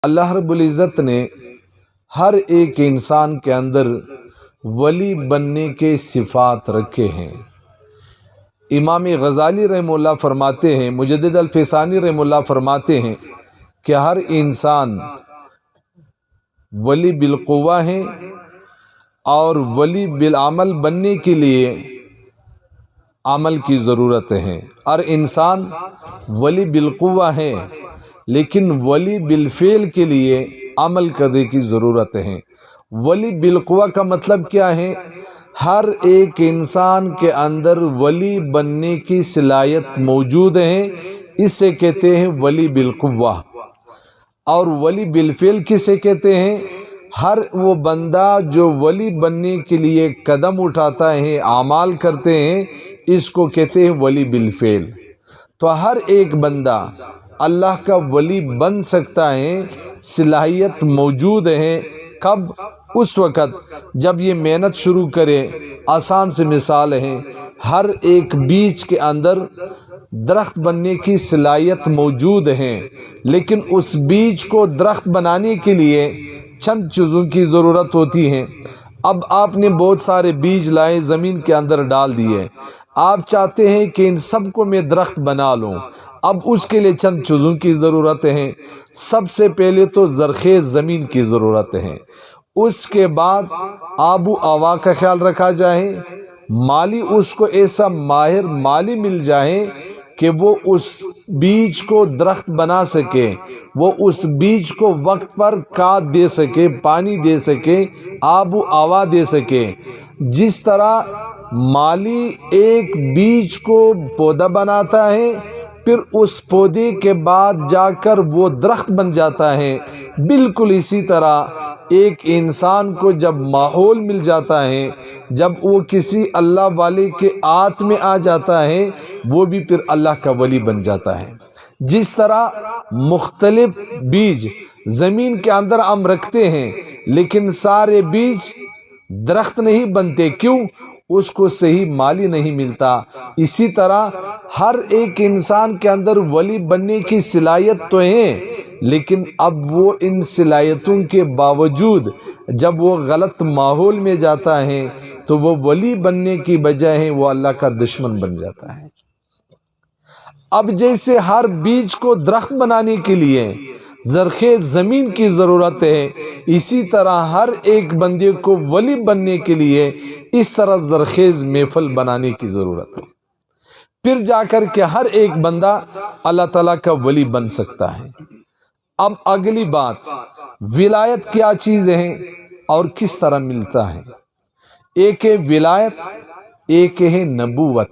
اللہ رب العزت نے ہر ایک انسان کے اندر ولی بننے کے صفات رکھے ہیں۔ امام غزالی رحمہ اللہ فرماتے ہیں، مجدد الفسانی رحمہ اللہ فرماتے ہیں کہ ہر انسان ولی بالقوہ ہیں اور ولی بالعمل بننے کے لیے عمل کی ضرورت ہے۔ ہر انسان ولی بالقوہ ہے لیکن ولی بالفعل کے لیے عمل کرنے کی ضرورت ہے۔ ولی بالقوہ کا مطلب کیا ہے؟ ہر ایک انسان کے اندر ولی بننے کی صلاحیت موجود ہے، اسے کہتے ہیں ولی بالقوہ۔ اور ولی بالفعل کسے کہتے ہیں؟ ہر وہ بندہ جو ولی بننے کے لیے قدم اٹھاتا ہے، اعمال کرتے ہیں، اس کو کہتے ہیں ولی بالفعل۔ تو ہر ایک بندہ اللہ کا ولی بن سکتا ہے، صلاحیت موجود ہے۔ کب؟ اس وقت جب یہ محنت شروع کرے۔ آسان سے مثال ہے، ہر ایک بیج کے اندر درخت بننے کی صلاحیت موجود ہے، لیکن اس بیج کو درخت بنانے کے لیے چند چیزوں کی ضرورت ہوتی ہے۔ اب آپ نے بہت سارے بیج لائے، زمین کے اندر ڈال دیے، آپ چاہتے ہیں کہ ان سب کو میں درخت بنا لوں۔ اب اس کے لیے چند چیزوں کی ضرورت ہے۔ سب سے پہلے تو زرخیز زمین کی ضرورت ہے، اس کے بعد آب و ہوا کا خیال رکھا جائے، مالی اس کو ایسا ماہر مالی مل جائے کہ وہ اس بیج کو درخت بنا سکے، وہ اس بیج کو وقت پر کھاد دے سکے، پانی دے سکے، آب و ہوا دے سکے۔ جس طرح مالی ایک بیج کو پودا بناتا ہے، پھر اس پودے کے بعد جا کر وہ درخت بن جاتا ہے، بالکل اسی طرح ایک انسان کو جب ماحول مل جاتا ہے، جب وہ کسی اللہ والے کے ہاتھ میں آ جاتا ہے، وہ بھی پھر اللہ کا ولی بن جاتا ہے۔ جس طرح مختلف بیج زمین کے اندر ہم رکھتے ہیں، لیکن سارے بیج درخت نہیں بنتے، کیوں؟ اس کو صحیح مالی نہیں ملتا۔ اسی طرح ہر ایک انسان کے اندر ولی بننے کی صلاحیت تو ہے، لیکن اب وہ ان صلاحیتوں کے باوجود جب وہ غلط ماحول میں جاتا ہے تو وہ ولی بننے کی بجائے وہ اللہ کا دشمن بن جاتا ہے۔ اب جیسے ہر بیج کو درخت بنانے کے لیے زرخیز زمین کی ضرورت ہے، اسی طرح ہر ایک بندے کو ولی بننے کے لیے اس طرح زرخیز محفل بنانے کی ضرورت ہے، پھر جا کر کے ہر ایک بندہ اللہ تعالیٰ کا ولی بن سکتا ہے۔ اب اگلی بات، ولایت کیا چیز ہے اور کس طرح ملتا ہے؟ ایک ہے ولایت، ایک ہے نبوت۔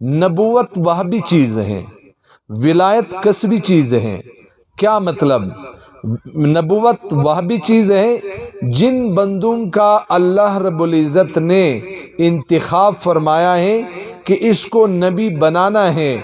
نبوت وہ بھی چیز ہے، ولایت کسبی چیز ہے۔ کیا مطلب؟ نبوت وہ بھی چیز ہے جن بندوں کا اللہ رب العزت نے انتخاب فرمایا ہے کہ اس کو نبی بنانا ہے،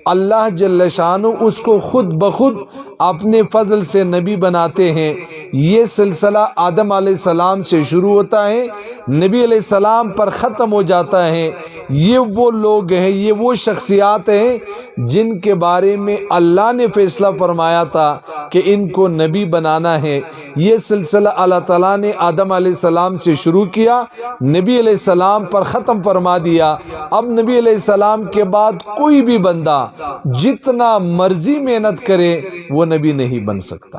اللہ جل شانہ اس کو خود بخود اپنے فضل سے نبی بناتے ہیں۔ یہ سلسلہ آدم علیہ السلام سے شروع ہوتا ہے، نبی علیہ السلام پر ختم ہو جاتا ہے۔ یہ وہ لوگ ہیں، یہ وہ شخصیات ہیں جن کے بارے میں اللہ نے فیصلہ فرمایا تھا کہ ان کو نبی بنانا ہے۔ یہ سلسلہ اللہ تعالیٰ نے آدم علیہ السلام سے شروع کیا، نبی علیہ السلام پر ختم فرما دیا۔ اب نبی علیہ السلام کے بعد کوئی بھی بندہ جتنا مرضی محنت کرے وہ نبی نہیں بن سکتا۔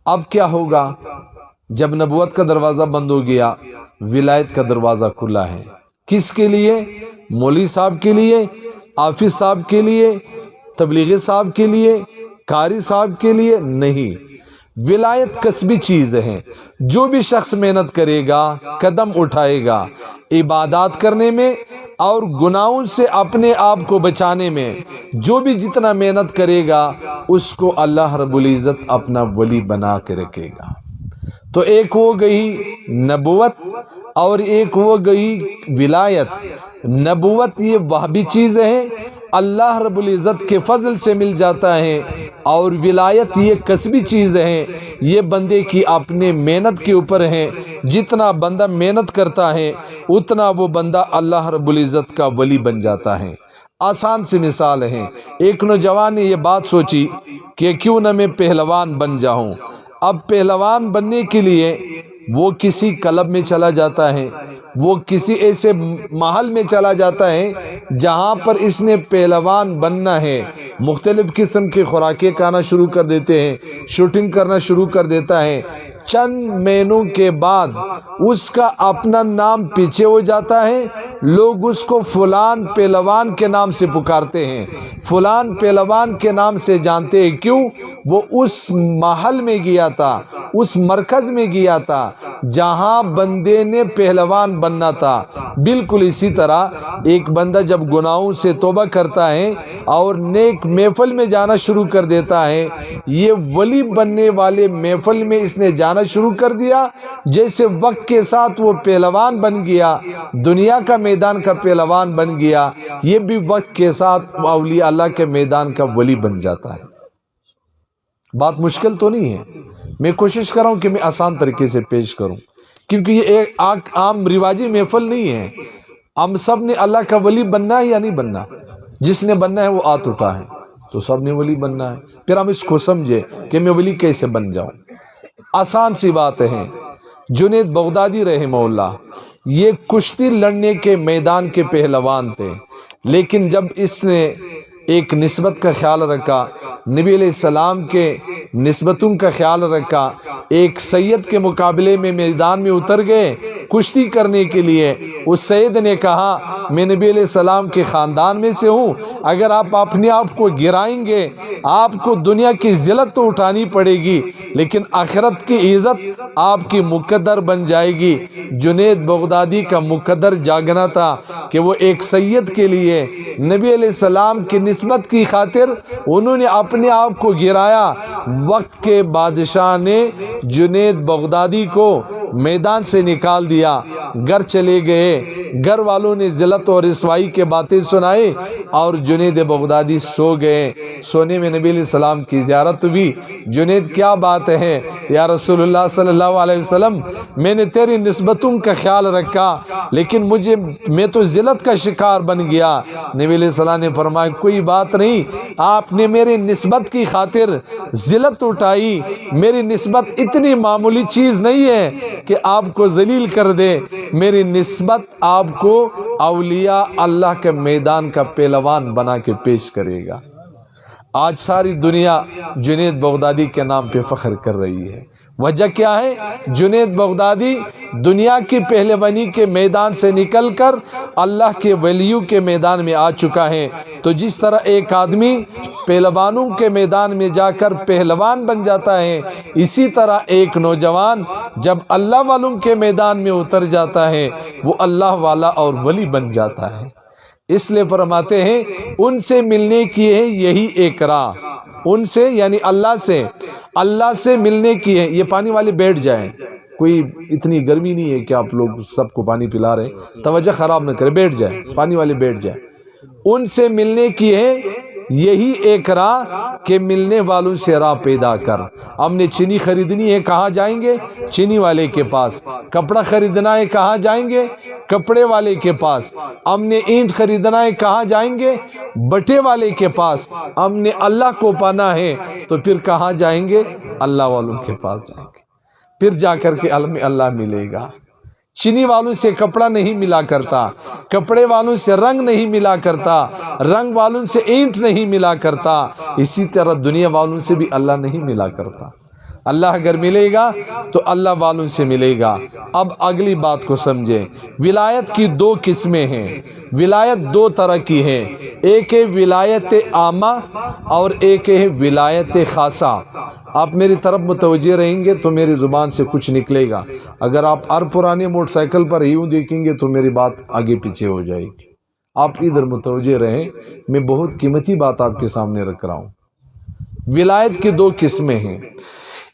اب کیا ہوگا؟ جب نبوت کا دروازہ بند ہو گیا، ولایت کا دروازہ کھلا ہے۔ کس کے لیے؟ مولوی صاحب کے لیے، حافظ صاحب کے لیے، تبلیغی صاحب کے لیے، قاری صاحب کے لیے نہیں۔ ولایت کسبی چیز ہے، جو بھی شخص محنت کرے گا، قدم اٹھائے گا عبادات کرنے میں اور گناہوں سے اپنے آپ کو بچانے میں، جو بھی جتنا محنت کرے گا اس کو اللہ رب العزت اپنا ولی بنا کے رکھے گا۔ تو ایک وہ گئی نبوت اور ایک وہ گئی ولایت۔ نبوت یہ وہ بھی چیز ہے، اللہ رب العزت کے فضل سے مل جاتا ہے، اور ولایت یہ کسبی چیز ہے، یہ بندے کی اپنے محنت کے اوپر ہے۔ جتنا بندہ محنت کرتا ہے اتنا وہ بندہ اللہ رب العزت کا ولی بن جاتا ہے۔ آسان سی مثال ہیں۔ ایک نوجوان نے یہ بات سوچی کہ کیوں نہ میں پہلوان بن جاؤں۔ اب پہلوان بننے کے لیے وہ کسی کلب میں چلا جاتا ہے، وہ کسی ایسے محل میں چلا جاتا ہے جہاں پر اس نے پہلوان بننا ہے۔ مختلف قسم کی خوراکیں کھانا شروع کر دیتے ہیں، شوٹنگ کرنا شروع کر دیتا ہے۔ چند مہینوں کے بعد اس کا اپنا نام پیچھے ہو جاتا ہے، لوگ اس کو فلان پہلوان کے نام سے پکارتے ہیں، فلان پہلوان کے نام سے جانتے ہیں۔ کیوں؟ وہ اس محل میں گیا تھا، اس مرکز میں گیا تھا جہاں بندے نے پہلوان بننا تھا۔ بالکل اسی طرح ایک بندہ جب گناہوں سے توبہ کرتا ہے اور نیک محفل میں جانا شروع کر دیتا ہے، یہ ولی بننے والے محفل میں اس نے جانا شروع کر دیا، جیسے وقت کے ساتھ وہ پہلوان بن گیا، دنیا کا میدان کا پہلوان بن گیا، یہ بھی وقت کے ساتھ اولیاء اللہ کے میدان کا ولی بن جاتا ہے۔ بات مشکل تو نہیں ہے، میں کوشش کر رہا ہوں کہ میں آسان طریقے سے پیش کروں، کیونکہ یہ ایک عام رواجی محفل نہیں ہے۔ ہم سب نے اللہ کا ولی بننا ہے یا نہیں بننا؟ جس نے بننا ہے وہ ہاتھ اٹھا ہے، تو سب نے ولی بننا ہے۔ پھر ہم اس کو سمجھے کہ میں ولی کیسے بن جاؤں۔ آسان سی بات ہے۔ جنید بغدادی رحمہ اللہ یہ کشتی لڑنے کے میدان کے پہلوان تھے، لیکن جب اس نے ایک نسبت کا خیال رکھا، نبی علیہ السلام کے نسبتوں کا خیال رکھا، ایک سید کے مقابلے میں میدان میں اتر گئے کشتی کرنے کے لیے۔ اس سید نے کہا میں نبی علیہ السلام کے خاندان میں سے ہوں، اگر آپ اپنے آپ کو گرائیں گے آپ کو دنیا کی ذلت تو اٹھانی پڑے گی، لیکن آخرت کی عزت آپ کی مقدر بن جائے گی۔ جنید بغدادی کا مقدر جاگنا تھا کہ وہ ایک سید کے لیے نبی علیہ السلام کی نسبت کی خاطر انہوں نے اپنے آپ کو گرایا۔ وقت کے بادشاہ نے جنید بغدادی کو میدان سے نکال دیا، گھر چلے گئے، گھر والوں نے ذلت اور رسوائی کے باتیں سنائے اور جنید بغدادی سو گئے۔ سونے میں نبی علیہ السلام کی زیارت ہوئی۔ جنید کیا بات ہے یا رسول اللہ صلی اللہ علیہ وسلم، میں نے تیری نسبتوں کا خیال رکھا لیکن میں تو ذلت کا شکار بن گیا۔ نبی علیہ السلام نے فرمایا کوئی بات نہیں، آپ نے میری نسبت کی خاطر ذلت اٹھائی، میری نسبت اتنی معمولی چیز نہیں ہے کہ آپ کو ذلیل کر دے، میری نسبت آپ کو اولیاء اللہ کے میدان کا پہلوان بنا کے پیش کرے گا۔ آج ساری دنیا جنید بغدادی کے نام پہ فخر کر رہی ہے۔ وجہ کیا ہے؟ جنید بغدادی دنیا کی پہلوانی کے میدان سے نکل کر اللہ کے ولیوں کے میدان میں آ چکا ہے۔ تو جس طرح ایک آدمی پہلوانوں کے میدان میں جا کر پہلوان بن جاتا ہے، اسی طرح ایک نوجوان جب اللہ والوں کے میدان میں اتر جاتا ہے وہ اللہ والا اور ولی بن جاتا ہے۔ اس لیے فرماتے ہیں ان سے ملنے کی ہے یہی ایک راہ، ان سے یعنی اللہ سے ملنے کی ہے۔ یہ پانی والے بیٹھ جائیں، کوئی اتنی گرمی نہیں ہے کہ آپ لوگ سب کو پانی پلا رہے ہیں، توجہ خراب نہ کرے، بیٹھ جائیں، پانی والے بیٹھ جائیں۔ ان سے ملنے کی ہے یہی ایک راہ کہ ملنے والوں سے راہ پیدا کر۔ ہم نے چینی خریدنی ہے، کہاں جائیں گے؟ چینی والے کے پاس۔ کپڑا خریدنا ہے، کہاں جائیں گے؟ کپڑے والے کے پاس۔ ہم نے اینٹ خریدنا ہے، کہاں جائیں گے؟ بٹے والے کے پاس۔ ہم نے اللہ کو پانا ہے تو پھر کہاں جائیں گے؟ اللہ والوں کے پاس جائیں گے، پھر جا کر کے اللہ ملے گا۔ چینی والوں سے کپڑا نہیں ملا کرتا، کپڑے والوں سے رنگ نہیں ملا کرتا، رنگ والوں سے اینٹ نہیں ملا کرتا، اسی طرح دنیا والوں سے بھی اللہ نہیں ملا کرتا۔ اللہ اگر ملے گا تو اللہ والوں سے ملے گا۔ اب اگلی بات کو سمجھیں۔ ولایت کی دو قسمیں ہیں، ولایت دو طرح کی ہے، ایک ہے ولایت عامہ اور ایک ہے ولایت خاصہ۔ آپ میری طرف متوجہ رہیں گے تو میری زبان سے کچھ نکلے گا، اگر آپ ہر پرانے موٹر سائیکل پر یوں دیکھیں گے تو میری بات آگے پیچھے ہو جائے گی۔ آپ ادھر متوجہ رہیں، میں بہت قیمتی بات آپ کے سامنے رکھ رہا ہوں۔ ولایت کی دو قسمیں ہیں،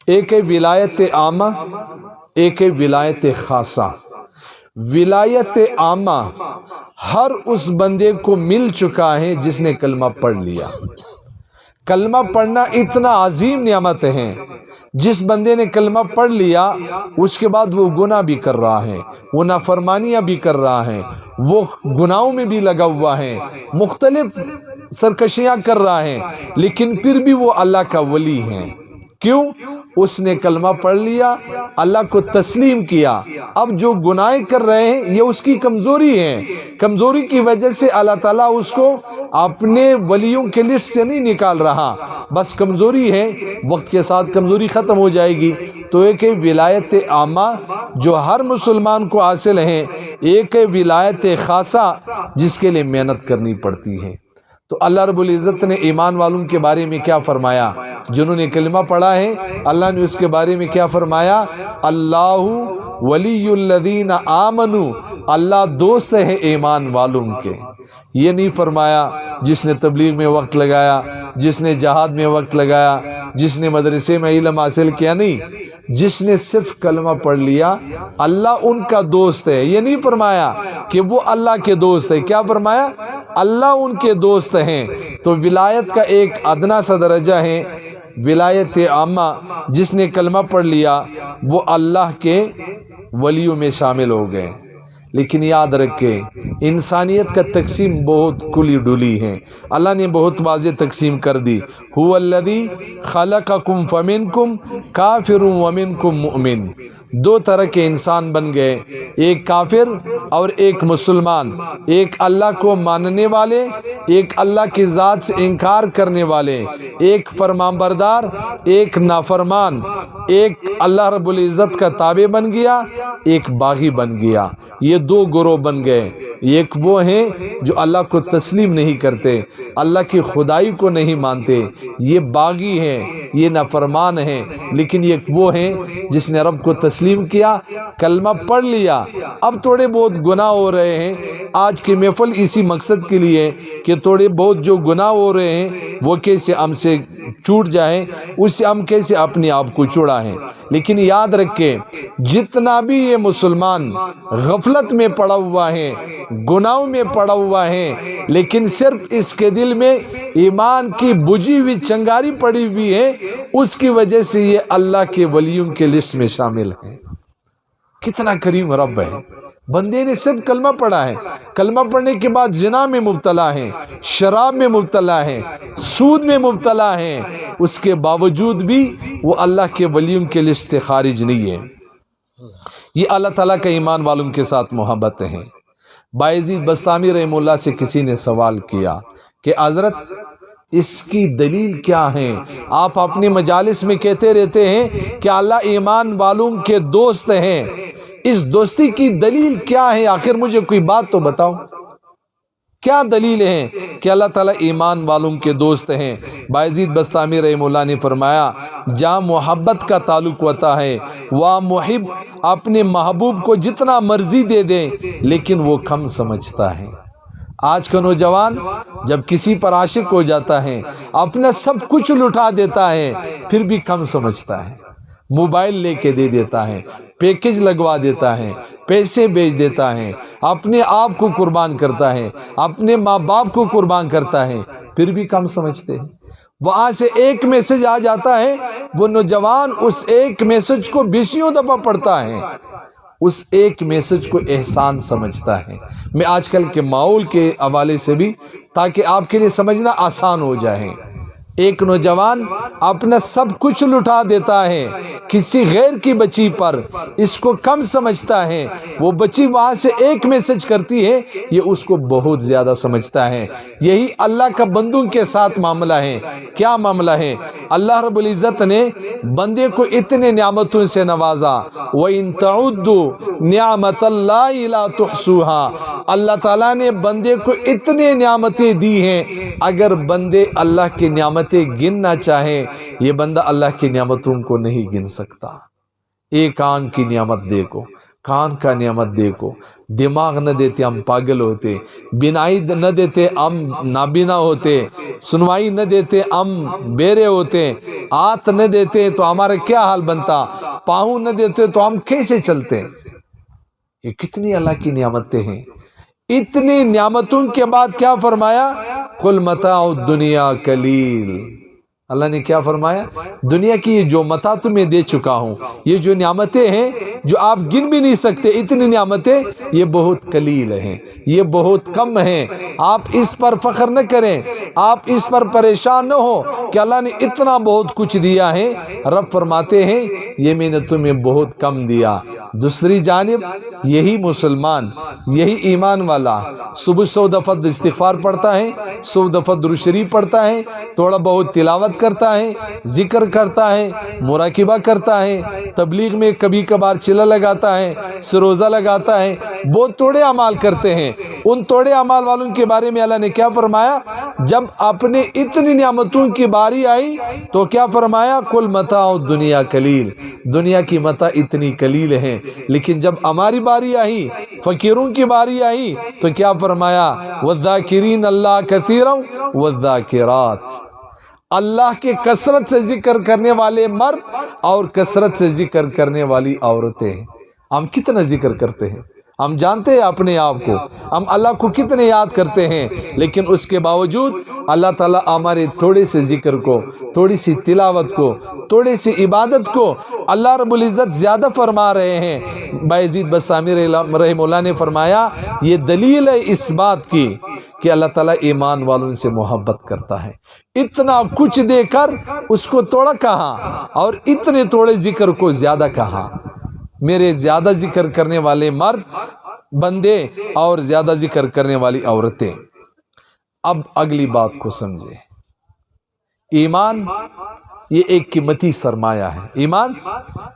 ایک ہے ولایت عامہ، ایک ہے ولایت خاصہ۔ ولایت عامہ ہر اس بندے کو مل چکا ہے جس نے کلمہ پڑھ لیا۔ کلمہ پڑھنا اتنا عظیم نعمت ہے، جس بندے نے کلمہ پڑھ لیا اس کے بعد وہ گناہ بھی کر رہا ہے، وہ نافرمانیاں بھی کر رہا ہے، وہ گناہوں میں بھی لگا ہوا ہے، مختلف سرکشیاں کر رہا ہے، لیکن پھر بھی وہ اللہ کا ولی ہے۔ کیوں؟ اس نے کلمہ پڑھ لیا، اللہ کو تسلیم کیا۔ اب جو گناہ کر رہے ہیں یہ اس کی کمزوری ہے، کمزوری کی وجہ سے اللہ تعالیٰ اس کو اپنے ولیوں کے لسٹ سے نہیں نکال رہا، بس کمزوری ہے، وقت کے ساتھ کمزوری ختم ہو جائے گی۔ تو ایک ہے ولایت عامہ جو ہر مسلمان کو حاصل ہے، ایک ہے ولایت خاصہ جس کے لیے محنت کرنی پڑتی ہے۔ تو اللہ رب العزت نے ایمان والوں کے بارے میں کیا فرمایا؟ جنہوں نے کلمہ پڑھا ہے اللہ نے اس کے بارے میں کیا فرمایا؟ اللہ ولی الذین آمنوا، اللہ دوست ہے ایمان والوں کے۔ یہ نہیں فرمایا جس نے تبلیغ میں وقت لگایا، جس نے جہاد میں وقت لگایا، جس نے مدرسے میں علم حاصل کیا، نہیں، جس نے صرف کلمہ پڑھ لیا اللہ ان کا دوست ہے۔ یہ نہیں فرمایا کہ وہ اللہ کے دوست ہے، کیا فرمایا؟ اللہ ان کے دوست ہیں۔ تو ولایت کا ایک ادنا سا درجہ ہے ولایت عامہ، جس نے کلمہ پڑھ لیا وہ اللہ کے ولیوں میں شامل ہو گئے۔ لیکن یاد رکھے انسانیت کا تقسیم بہت کھلی ڈھلی ہے، اللہ نے بہت واضح تقسیم کر دی۔ هو الذی خلقکم فمنکم کافر ومنکم مؤمن، دو طرح کے انسان بن گئے، ایک کافر اور ایک مسلمان، ایک اللہ کو ماننے والے، ایک اللہ کی ذات سے انکار کرنے والے، ایک فرمان بردار، ایک نافرمان، ایک اللہ رب العزت کا تابع بن گیا، ایک باغی بن گیا۔ یہ دو گروہ بن گئے، ایک وہ ہیں جو اللہ کو تسلیم نہیں کرتے، اللہ کی خدائی کو نہیں مانتے، یہ باغی ہیں، یہ نافرمان ہیں۔ لیکن ایک وہ ہیں جس نے رب کو تسلیم کیا، کلمہ پڑھ لیا، اب تھوڑے بہت گناہ ہو رہے ہیں۔ آج کی محفل اسی مقصد کے لیے کہ تھوڑے بہت جو گناہ ہو رہے ہیں وہ کیسے ہم سے چھوٹ جائیں، اس سے ہم کیسے اپنے آپ کو چھڑائیں۔ لیکن یاد رکھیں جتنا بھی یہ مسلمان غفلت میں پڑا ہوا ہے، گناہوں میں پڑا ہوا ہے، لیکن صرف اس کے دل میں ایمان کی بجھی ہوئی چنگاری پڑی ہوئی ہے، اس کی وجہ سے یہ اللہ کے ولیوں کے لسٹ میں شامل ہیں۔ کتنا کریم رب ہے، بندے نے صرف کلمہ پڑھا ہے، کلمہ پڑھنے کے بعد زنا میں مبتلا ہے، شراب میں مبتلا ہے، سود میں مبتلا ہے، اس کے باوجود بھی وہ اللہ کے ولیوں کے لسٹ سے خارج نہیں ہے۔ یہ اللہ تعالیٰ کا ایمان والوں کے ساتھ محبت ہے۔ بایزید بستامی رحمہ اللہ سے کسی نے سوال کیا کہ حضرت اس کی دلیل کیا ہے؟ آپ اپنے مجالس میں کہتے رہتے ہیں کہ اللہ ایمان والوں کے دوست ہیں، اس دوستی کی دلیل کیا ہے؟ آخر مجھے کوئی بات تو بتاؤ، کیا دلیل ہے کہ اللہ تعالیٰ ایمان والوں کے دوست ہیں؟ بایزید بستامی رحمہ اللہ نے فرمایا جہاں محبت کا تعلق ہوتا ہے وہاں محب اپنے محبوب کو جتنا مرضی دے دے لیکن وہ کم سمجھتا ہے۔ آج کا نوجوان جب کسی پر عاشق ہو جاتا ہے اپنا سب کچھ لٹا دیتا ہے، پھر بھی کم سمجھتا ہے، موبائل لے کے دے دیتا ہے، پیکج لگوا دیتا ہے، پیسے بیچ دیتا ہے، اپنے آپ کو قربان کرتا ہے، اپنے ماں باپ کو قربان کرتا ہے، پھر بھی کم سمجھتے ہیں۔ وہاں سے ایک میسج آ جاتا ہے، وہ نوجوان اس ایک میسج کو بیسیوں دفعہ پڑھتا ہے، اس ایک میسج کو احسان سمجھتا ہے۔ میں آج کل کے ماحول کے حوالے سے بھی تاکہ آپ کے لیے سمجھنا آسان ہو جائے، ایک نوجوان اپنا سب کچھ لٹا دیتا ہے کسی غیر کی بچی پر، اس کو کم سمجھتا ہے، وہ بچی وہاں سے ایک میسج کرتی ہے یہ اس کو بہت زیادہ سمجھتا ہے۔ یہی اللہ کا بندوں کے ساتھ معاملہ ہے۔ کیا معاملہ ہے؟ اللہ رب العزت نے بندے کو اتنے نعمتوں سے نوازا، وَإِن تَعُدُّوا نِعْمَةَ اللَّهِ لَا تُحْصُوهَا، اللہ تعالیٰ نے بندے کو اتنے نعمتیں دی ہیں، اگر بندے اللہ کی نعمتیں گننا چاہیں یہ بندہ اللہ کی نعمتوں کو نہیں گن سکتا۔ ایک کان کی نعمت دیکھو، کان کا نعمت دیکھو، دماغ نہ دیتے ہم پاگل ہوتے، بینائی نہ دیتے ہم نابینا ہوتے، سنوائی نہ دیتے ہم بیرے ہوتے، ہاتھ نہ دیتے تو ہمارا کیا حال بنتا، پاؤں نہ دیتے تو ہم کیسے چلتے؟ یہ کتنی اللہ کی نعمتیں ہیں۔ اتنی نعمتوں کے بعد کیا فرمایا؟ قُلْ مَتَاعُ الدُّنْيَا قَلِيلٌ، اللہ نے کیا فرمایا؟ دنیا کی یہ جو متاع تمہیں دے چکا ہوں، یہ جو نعمتیں ہیں جو آپ گن بھی نہیں سکتے، اتنی نعمتیں، یہ بہت قلیل ہیں، یہ بہت کم ہیں۔ آپ اس پر فخر نہ کریں، آپ اس پر پریشان نہ ہو کہ اللہ نے اتنا بہت کچھ دیا ہے۔ رب فرماتے ہیں یہ میں نے تمہیں بہت کم دیا۔ دوسری جانب یہی مسلمان، یہی ایمان والا صبح 100 دفعہ استغفار پڑھتا ہے، 100 دفعہ درود شریف پڑھتا ہے، تھوڑا بہت تلاوت کرتا ہے، ذکر کرتا ہے، مراقبہ کرتا ہے، تبلیغ میں کبھی کبھار چلا لگاتا ہے، سروزہ لگاتا ہے، بہت تھوڑے اعمال کرتے ہیں۔ ان تھوڑے اعمال والوں کے بارے میں اللہ نے کیا فرمایا؟ جب اپنے اتنی نعمتوں کی باری آئی تو کیا فرمایا؟ کل متاع الدنیا قلیل، دنیا کی متاع اتنی قلیل ہیں، لیکن جب ہماری باری آئی، فقیروں کی باری آئی تو کیا فرمایا؟ والذاکرین اللہ کثیرا والذاکرات، اللہ کے کثرت سے ذکر کرنے والے مرد اور کثرت سے ذکر کرنے والی عورتیں۔ ہم کتنا ذکر کرتے ہیں، ہم جانتے ہیں اپنے آپ کو، ہم اللہ کو کتنے یاد کرتے ہیں، لیکن اس کے باوجود اللہ تعالیٰ ہمارے تھوڑے سے ذکر کو، تھوڑی سی تلاوت کو، تھوڑی سی عبادت کو اللہ رب العزت زیادہ فرما رہے ہیں۔ بایزید بسطامی رحمہ اللہ نے فرمایا یہ دلیل ہے اس بات کی کہ اللہ تعالیٰ ایمان والوں سے محبت کرتا ہے۔ اتنا کچھ دے کر اس کو توڑا کہاں، اور اتنے توڑے ذکر کو زیادہ کہاں؟ میرے زیادہ ذکر کرنے والے مرد بندے اور زیادہ ذکر کرنے والی عورتیں۔ اب اگلی بات کو سمجھے، ایمان یہ ایک قیمتی سرمایہ ہے، ایمان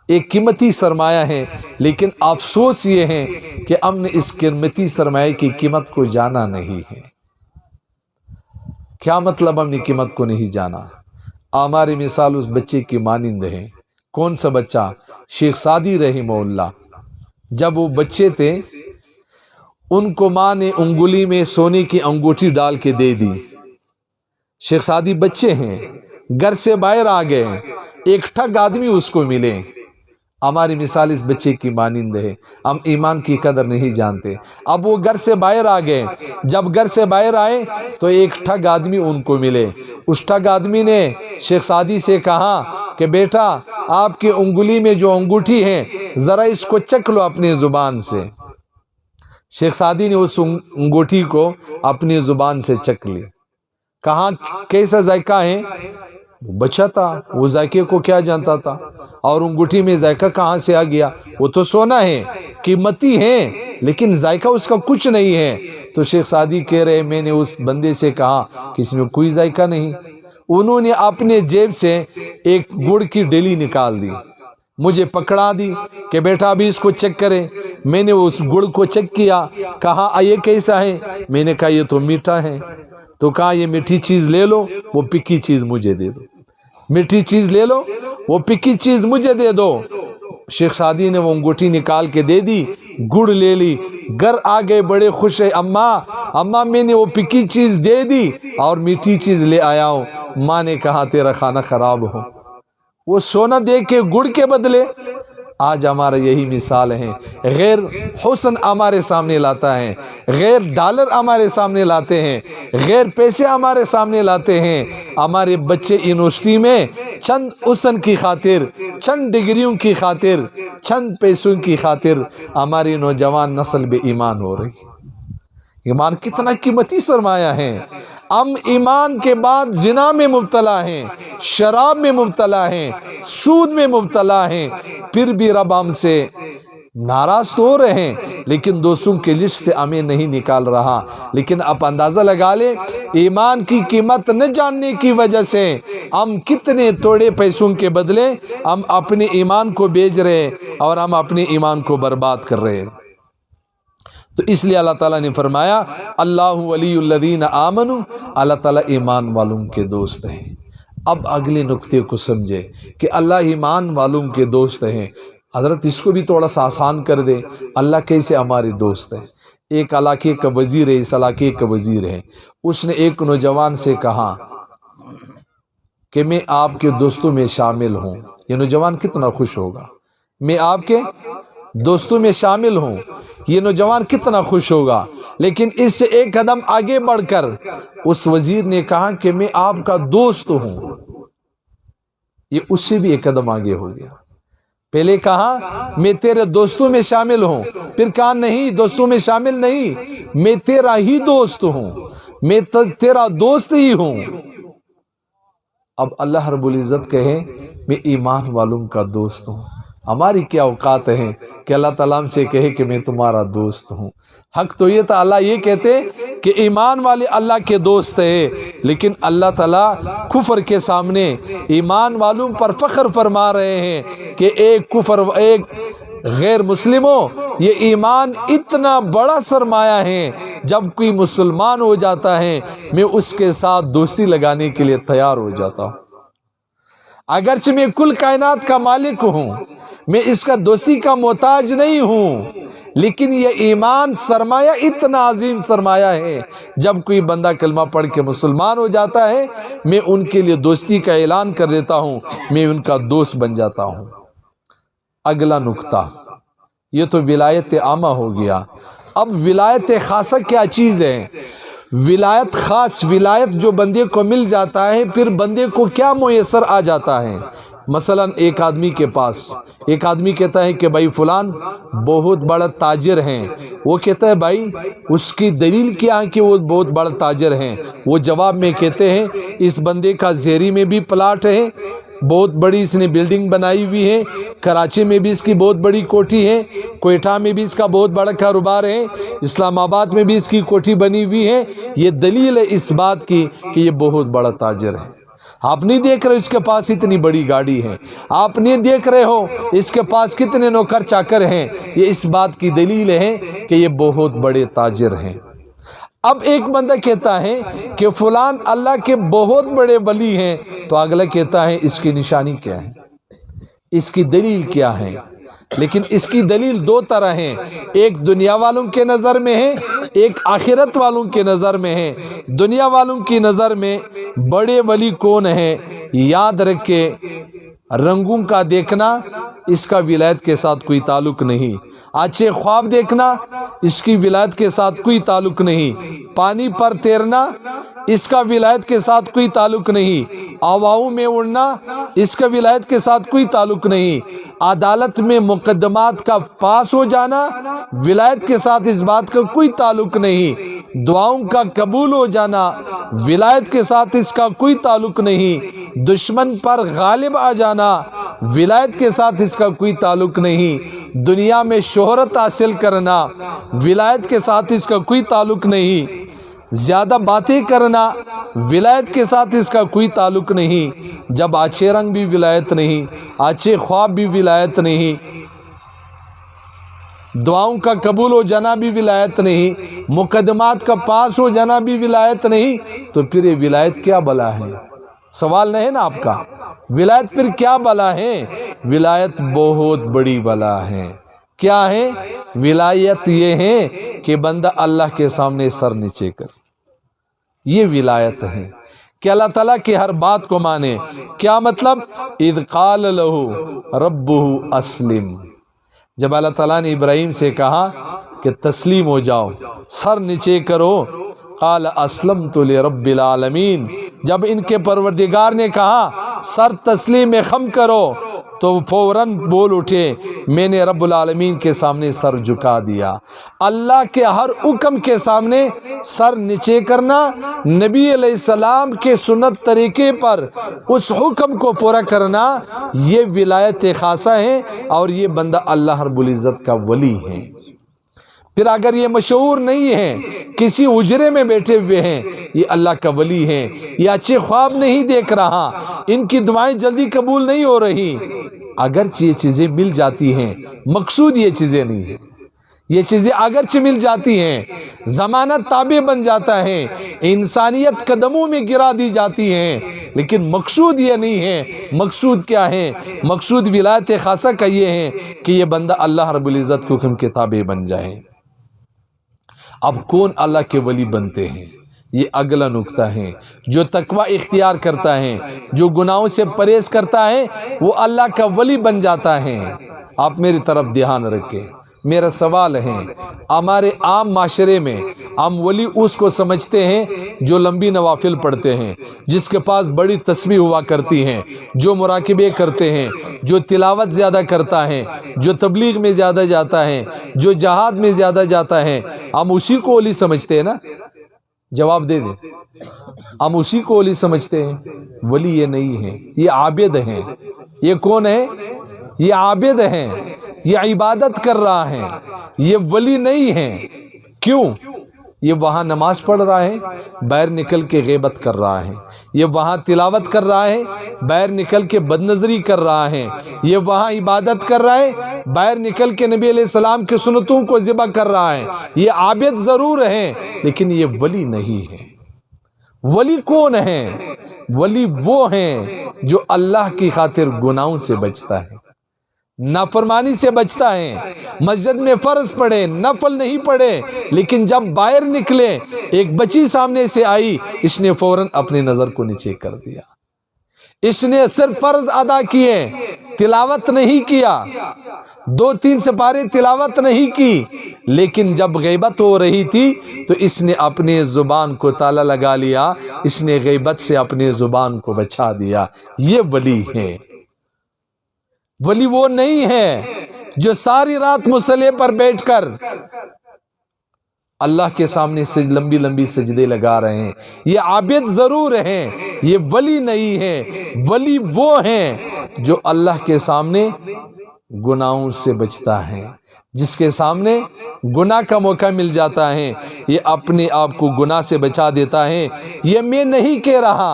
ایک قیمتی سرمایہ ہے، لیکن افسوس یہ ہے کہ ہم نے اس قیمتی سرمایہ کی قیمت کو جانا نہیں ہے۔ کیا مطلب ہم نے قیمت کو نہیں جانا؟ ہماری مثال اس بچے کی مانند ہے۔ کون سا بچہ؟ شیخ سعدی رحمہ اللہ، جب وہ بچے تھے ان کو ماں نے انگلی میں سونے کی انگوٹھی ڈال کے دے دی۔ شیخ سعدی بچے ہیں، گھر سے باہر آ گئے، ایک ٹھگ آدمی اس کو ملے۔ ہماری مثال اس بچے کی مانند ہے، ہم ایمان کی قدر نہیں جانتے۔ اب وہ گھر سے باہر آ گئے، جب گھر سے باہر آئے تو ایک ٹھگ آدمی ان کو ملے۔ اس ٹھگ آدمی نے شیخ سعدی سے کہا کہ بیٹا آپ کی انگلی میں جو انگوٹھی ہے ذرا اس کو چکھ لو اپنی زبان سے۔ شیخ سعدی نے اس انگوٹھی کو اپنی زبان سے چکھ لی۔ کہاں کیسا ذائقہ ہے؟ بچہ تھا، وہ ذائقے کو کیا جانتا تھا، اور انگوٹھی میں ذائقہ کہاں سے آ گیا؟ وہ تو سونا ہے، قیمتی ہے، لیکن ذائقہ اس کا کچھ نہیں ہے۔ تو شیخ سعدی کہہ رہے میں نے اس بندے سے کہا کہ اس میں کوئی ذائقہ نہیں۔ انہوں نے اپنے جیب سے ایک گڑ کی ڈیلی نکال دی، مجھے پکڑا دی کہ بیٹا ابھی اس کو چیک کرے۔ میں نے اس گڑ کو چیک کیا، کہا یہ کیسا ہے؟ میں نے کہا یہ تو میٹھا ہے۔ تو کہا یہ میٹھی چیز لے لو، وہ پکی چیز مجھے دے دو، میٹھی چیز لے لو، وہ پکی چیز مجھے دے دو۔ شیخ سعدی نے وہ انگوٹھی نکال کے دے دی، گڑ لے لی، گھر آ گئے بڑے خوش ہے، اماں میں نے وہ پکی چیز دے دی اور میٹھی چیز لے آیا ہوں۔ ماں نے کہا تیرا کھانا خراب ہو۔ وہ سونا دے کے گڑ کے بدلے۔ آج ہمارا یہی مثال ہے، غیر حسن ہمارے سامنے لاتا ہے، غیر ڈالر ہمارے سامنے لاتے ہیں، غیر پیسے ہمارے سامنے لاتے ہیں۔ ہمارے بچے یونیورسٹی میں چند حسن کی خاطر، چند ڈگریوں کی خاطر، چند پیسوں کی خاطر ہماری نوجوان نسل بے ایمان ہو رہی۔ ایمان کتنا قیمتی سرمایہ ہے۔ ہم ایمان کے بعد زنا میں مبتلا ہیں، شراب میں مبتلا ہیں، سود میں مبتلا ہیں، پھر بھی رب ہم سے ناراض تو ہو رہے ہیں، لیکن دوستوں کی لسٹ سے ہمیں نہیں نکال رہا۔ لیکن آپ اندازہ لگا لیں ایمان کی قیمت نہ جاننے کی وجہ سے ہم کتنے تھوڑے پیسوں کے بدلے ہم اپنے ایمان کو بیچ رہے ہیں اور ہم اپنے ایمان کو برباد کر رہے ہیں۔ تو اس لیے اللہ تعالیٰ نے فرمایا اللہ ولی الذین آمنوا، اللہ تعالیٰ ایمان والوں کے دوست ہیں۔ اب اگلے نقطے کو سمجھے کہ اللہ ایمان والوں کے دوست ہیں۔ حضرت اس کو بھی تھوڑا سا آسان کر دے، اللہ کیسے ہمارے دوست ہیں؟ ایک علاقے کا وزیر ہے، اس علاقے کا وزیر ہے، اس نے ایک نوجوان سے کہا کہ میں آپ کے دوستوں میں شامل ہوں۔ یہ نوجوان کتنا خوش ہوگا، میں آپ کے دوستوں میں شامل ہوں، یہ نوجوان کتنا خوش ہوگا۔ لیکن اس سے ایک قدم آگے بڑھ کر اس وزیر نے کہا کہ میں آپ کا دوست ہوں۔ یہ اس سے بھی ایک قدم آگے ہو گیا. پہلے کہا میں تیرے دوستوں میں شامل ہوں، پھر کہا نہیں دوستوں میں شامل نہیں، میں تیرا ہی دوست ہوں، میں تیرا دوست ہی ہوں. اب اللہ رب العزت کہے میں ایمان والوں کا دوست ہوں. ہماری کیا اوقات ہیں کہ اللہ تعالیٰ ہم سے کہے کہ میں تمہارا دوست ہوں. حق تو یہ تھا اللہ یہ کہتے کہ ایمان والے اللہ کے دوست ہیں، لیکن اللہ تعالیٰ کفر کے سامنے ایمان والوں پر فخر فرما رہے ہیں کہ ایک غیر مسلم ہو، یہ ایمان اتنا بڑا سرمایہ ہے، جب کوئی مسلمان ہو جاتا ہے میں اس کے ساتھ دوستی لگانے کے لیے تیار ہو جاتا ہوں. اگرچہ میں کل کائنات کا مالک ہوں، میں اس کا دوستی کا محتاج نہیں ہوں، لیکن یہ ایمان سرمایہ اتنا عظیم سرمایہ ہے، جب کوئی بندہ کلمہ پڑھ کے مسلمان ہو جاتا ہے میں ان کے لیے دوستی کا اعلان کر دیتا ہوں، میں ان کا دوست بن جاتا ہوں. اگلا نکتہ، یہ تو ولایت عامہ ہو گیا. اب ولایت خاصہ کیا چیز ہے؟ ولایت خاص، ولایت جو بندے کو مل جاتا ہے پھر بندے کو کیا میسر آ جاتا ہے. مثلا ایک آدمی کے پاس ایک آدمی کہتا ہے کہ بھائی فلان بہت بڑا تاجر ہیں. وہ کہتا ہے بھائی اس کی دلیل کیا ہے کہ وہ بہت بڑا تاجر ہیں؟ وہ جواب میں کہتے ہیں اس بندے کا زیری میں بھی پلاٹ ہے، بہت بڑی اس نے بلڈنگ بنائی ہوئی ہے، کراچی میں بھی اس کی بہت بڑی کوٹھی ہے، کوئٹہ میں بھی اس کا بہت بڑا کاروبار ہے، اسلام آباد میں بھی اس کی کوٹھی بنی ہوئی ہے. یہ دلیل ہے اس بات کی کہ یہ بہت بڑا تاجر ہے. آپ نہیں دیکھ رہے اس کے پاس اتنی بڑی گاڑی ہے، آپ نہیں دیکھ رہے ہو اس کے پاس کتنے نوکر چاکر ہیں، یہ اس بات کی دلیل ہے کہ یہ بہت بڑے تاجر ہیں. اب ایک بندہ کہتا ہے کہ فلان اللہ کے بہت بڑے ولی ہیں، تو اگلا کہتا ہے اس کی نشانی کیا ہے، اس کی دلیل کیا ہے؟ لیکن اس کی دلیل دو طرح ہیں، ایک دنیا والوں کے نظر میں ہے، ایک آخرت والوں کے نظر میں ہے. دنیا والوں کی نظر میں بڑے ولی کون ہیں؟ یاد رکھے رنگوں کا دیکھنا اس کا ولایت کے ساتھ کوئی تعلق نہیں، اچھے خواب دیکھنا اس کی ولایت کے ساتھ کوئی تعلق نہیں، پانی پر تیرنا اس کا ولایت کے ساتھ کوئی تعلق نہیں، ہواؤں میں اڑنا اس کا ولایت کے ساتھ کوئی تعلق نہیں، عدالت میں مقدمات کا پاس ہو جانا ولایت کے ساتھ اس بات کا کوئی تعلق نہیں، دعاؤں کا قبول ہو جانا ولایت کے ساتھ اس کا کوئی تعلق نہیں، دشمن پر غالب آ جانا ولایت کے ساتھ اس کا کوئی تعلق نہیں، دنیا میں شہرت حاصل کرنا ولایت کے ساتھ اس کا کوئی تعلق نہیں، زیادہ باتیں کرنا ولایت کے ساتھ اس کا کوئی تعلق نہیں. جب اچھے رنگ بھی ولایت نہیں، اچھے خواب بھی ولایت نہیں، دعاؤں کا قبول ہو جانا بھی ولایت نہیں، مقدمات کا پاس ہو جانا بھی ولایت نہیں، تو پھر یہ ولایت کیا بلا ہے؟ سوال نہیں ہے نا آپ کا، ولایت پھر کیا بلا ہے؟ ولایت بہت بڑی بلا ہے. کیا ہے ولایت؟ یہ ہے کہ بندہ اللہ کے سامنے سر نیچے کر، یہ ولایت ہے کہ اللہ تعالیٰ کی ہر بات کو مانے. کیا مطلب؟ اذ قال لہ ربہ اسلم، جب اللہ تعالیٰ نے ابراہیم سے کہا کہ تسلیم ہو جاؤ، سر نیچے کرو، قال اسلمت لرب العالمین، جب ان کے پروردگار نے کہا سر تسلیم خم کرو تو فوراً بول اٹھے میں نے رب العالمین کے سامنے سر جھکا دیا. اللہ کے ہر حکم کے سامنے سر نیچے کرنا، نبی علیہ السلام کے سنت طریقے پر اس حکم کو پورا کرنا، یہ ولایت خاصہ ہے اور یہ بندہ اللہ رب العزت کا ولی ہے. پھر اگر یہ مشہور نہیں ہے، کسی اجرے میں بیٹھے ہوئے ہیں، یہ اللہ کا ولی ہے، یہ اچھے خواب نہیں دیکھ رہا، ان کی دعائیں جلدی قبول نہیں ہو رہی، اگرچہ یہ چیزیں مل جاتی ہیں، مقصود یہ چیزیں نہیں ہیں. یہ چیزیں اگرچہ مل جاتی ہیں، زمانہ تابع بن جاتا ہے، انسانیت قدموں میں گرا دی جاتی ہیں، لیکن مقصود یہ نہیں ہے. مقصود کیا ہے؟ مقصود ولایت خاصہ کا یہ ہے کہ یہ بندہ اللہ رب العزت کے حکم کے تابع بن جائے. اب کون اللہ کے ولی بنتے ہیں؟ یہ اگلا نکتہ ہے. جو تقوی اختیار کرتا ہے، جو گناہوں سے پرہیز کرتا ہے، وہ اللہ کا ولی بن جاتا ہے. آپ میری طرف دھیان رکھیں، میرا سوال ہے، ہمارے عام معاشرے میں ہم ولی اس کو سمجھتے ہیں جو لمبی نوافل پڑھتے ہیں، جس کے پاس بڑی تسبیح ہوا کرتی ہیں، جو مراقبے کرتے ہیں، جو تلاوت زیادہ کرتا ہے، جو تبلیغ میں زیادہ جاتا ہے، جو جہاد میں زیادہ جاتا ہے، ہم اسی کو ولی سمجھتے ہیں نا؟ جواب دے دیں، ہم اسی کو ولی سمجھتے ہیں؟ ولی یہ نہیں ہے، یہ عابد ہیں۔ یہ کون ہے؟ یہ عابد ہیں، یہ عبادت کر رہا ہے، یہ ولی نہیں ہے۔ کیوں؟ یہ وہاں نماز پڑھ رہا ہے، باہر نکل کے غیبت کر رہا ہے، یہ وہاں تلاوت کر رہا ہے، باہر نکل کے بدنظری کر رہا ہے، یہ وہاں عبادت کر رہا ہے، باہر نکل کے نبی علیہ السلام کی سنتوں کو ذبح کر رہا ہے۔ یہ عابد ضرور ہے لیکن یہ ولی نہیں ہے۔ ولی کون ہے؟ ولی وہ ہیں جو اللہ کی خاطر گناہوں سے بچتا ہے، نافرمانی سے بچتا ہے، مسجد میں فرض پڑھے، نفل نہیں پڑھے، لیکن جب باہر نکلے ایک بچی سامنے سے آئی، اس نے فوراً اپنی نظر کو نیچے کر دیا، اس نے صرف فرض ادا کیے، تلاوت نہیں کیا، 2-3 سپارے تلاوت نہیں کی، لیکن جب غیبت ہو رہی تھی تو اس نے اپنے زبان کو تالا لگا لیا، اس نے غیبت سے اپنے زبان کو بچا دیا۔ یہ ولی ہے۔ ولی وہ نہیں ہے جو ساری رات مصلی پر بیٹھ کر اللہ کے سامنے سے لمبی لمبی سجدے لگا رہے ہیں۔ یہ عابد ضرور ہیں، یہ ولی نہیں ہے۔ ولی وہ ہیں جو اللہ کے سامنے گناہوں سے بچتا ہے، جس کے سامنے گناہ کا موقع مل جاتا ہے، یہ اپنے آپ کو گناہ سے بچا دیتا ہے۔ یہ میں نہیں کہہ رہا،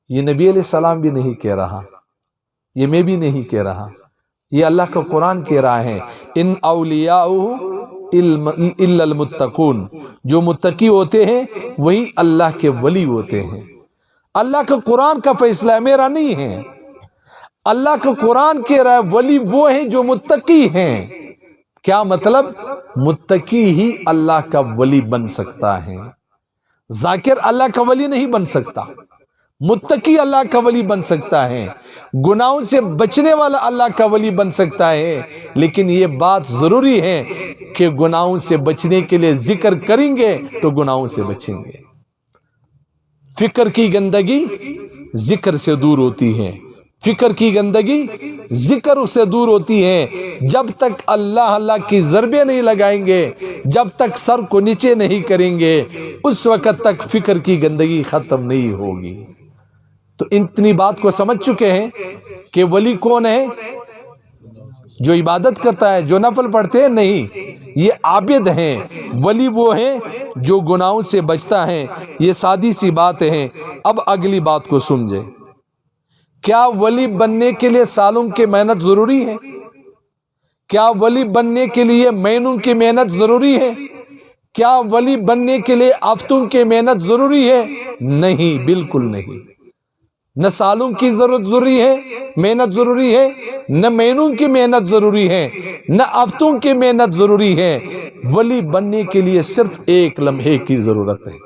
یہ نبی علیہ السلام بھی نہیں کہہ رہا، یہ میں بھی نہیں کہہ رہا، یہ اللہ کا قرآن کہہ رہا ہے۔ ان اولیاءہ الا المتقون، جو متقی ہوتے ہیں وہی اللہ کے ولی ہوتے ہیں۔ اللہ کا قرآن کا فیصلہ ہے، میرا نہیں ہے۔ اللہ کا قرآن کہہ رہا ہے ولی وہ ہیں جو متقی ہیں۔ کیا مطلب؟ متقی ہی اللہ کا ولی بن سکتا ہے، ذاکر اللہ کا ولی نہیں بن سکتا، متقی اللہ کا ولی بن سکتا ہے، گناہوں سے بچنے والا اللہ کا ولی بن سکتا ہے۔ لیکن یہ بات ضروری ہے کہ گناہوں سے بچنے کے لیے ذکر کریں گے تو گناہوں سے بچیں گے۔ فکر کی گندگی ذکر سے دور ہوتی ہے، فکر کی گندگی ذکر سے دور ہوتی ہے۔ جب تک اللہ کی ضربیں نہیں لگائیں گے، جب تک سر کو نیچے نہیں کریں گے، اس وقت تک فکر کی گندگی ختم نہیں ہوگی۔ تو اتنی بات کو سمجھ چکے ہیں کہ ولی کون ہے؟ جو عبادت کرتا ہے، جو نفل پڑھتے ہیں نہیں، یہ عابد ہیں۔ ولی وہ ہیں جو گناہوں سے بچتا ہے۔ یہ سادی سی بات ہے۔ اب اگلی بات کو سمجھیں۔ کیا ولی بننے کے لیے سالوں کی محنت ضروری ہے؟ کیا ولی بننے کے لیے مہینوں کی محنت ضروری ہے؟ کیا ولی بننے کے لیے ہفتوں کی محنت ضروری ہے؟ نہیں، بالکل نہیں۔ نہ سالوں کی ضرورت ضروری ہے، محنت ضروری ہے، نہ مہینوں کی محنت ضروری ہے، نہ ہفتوں کی محنت ضروری ہے۔ ولی بننے کے لیے صرف ایک لمحے کی ضرورت ہے۔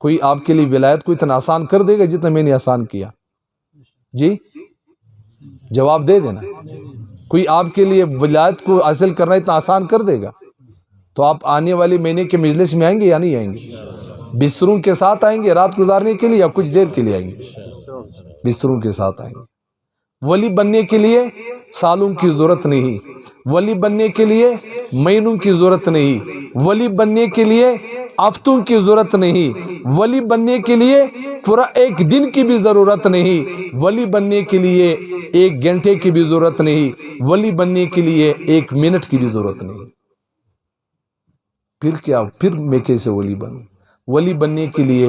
کوئی آپ کے لیے ولایت کو اتنا آسان کر دے گا جتنا میں نے آسان کیا؟ جی جواب دے دینا۔ کوئی آپ کے لیے ولایت کو حاصل کرنا اتنا آسان کر دے گا؟ تو آپ آنے والے مہینے کے مجلس میں آئیں گے یا نہیں آئیں گے؟ بستروں کے ساتھ آئیں گے رات گزارنے کے لیے یا کچھ دیر کے لیے آئیں گے؟ بستروں کے ساتھ آئیں گے۔ ولی بننے کے لیے سالوں کی ضرورت نہیں، ولی بننے کے لیے مہینوں کی ضرورت نہیں، ولی بننے کے لیے ہفتوں کی ضرورت نہیں، ولی بننے کے لیے پورا ایک دن کی بھی ضرورت نہیں، ولی بننے کے لیے 1 گھنٹے کی بھی ضرورت نہیں، ولی بننے کے لیے 1 منٹ کی بھی ضرورت نہیں۔ پھر کیا؟ پھر میں کیسے ولی بنوں؟ ولی بننے کے لیے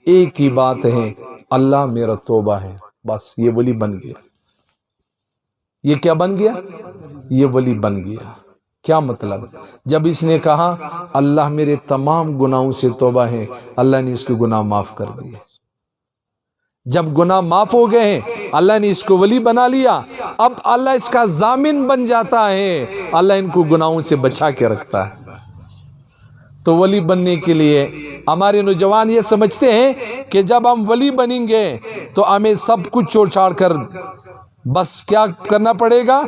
ایک ہی بات ہے، اللہ میرا توبہ ہے، بس یہ ولی بن گیا۔ یہ کیا بن گیا؟ یہ ولی بن گیا۔ کیا مطلب؟ جب اس نے کہا اللہ میرے تمام گناہوں سے توبہ ہے، اللہ نے اس کے گناہ معاف کر دیے۔ جب گناہ معاف ہو گئے ہیں، اللہ نے اس کو ولی بنا لیا۔ اب اللہ اس کا ضامن بن جاتا ہے، اللہ ان کو گناہوں سے بچا کے رکھتا ہے۔ تو ولی بننے کے لیے ہمارے نوجوان یہ سمجھتے ہیں کہ جب ہم ولی بنیں گے تو ہمیں سب کچھ چھوڑ چھاڑ کر بس کیا کرنا پڑے گا؟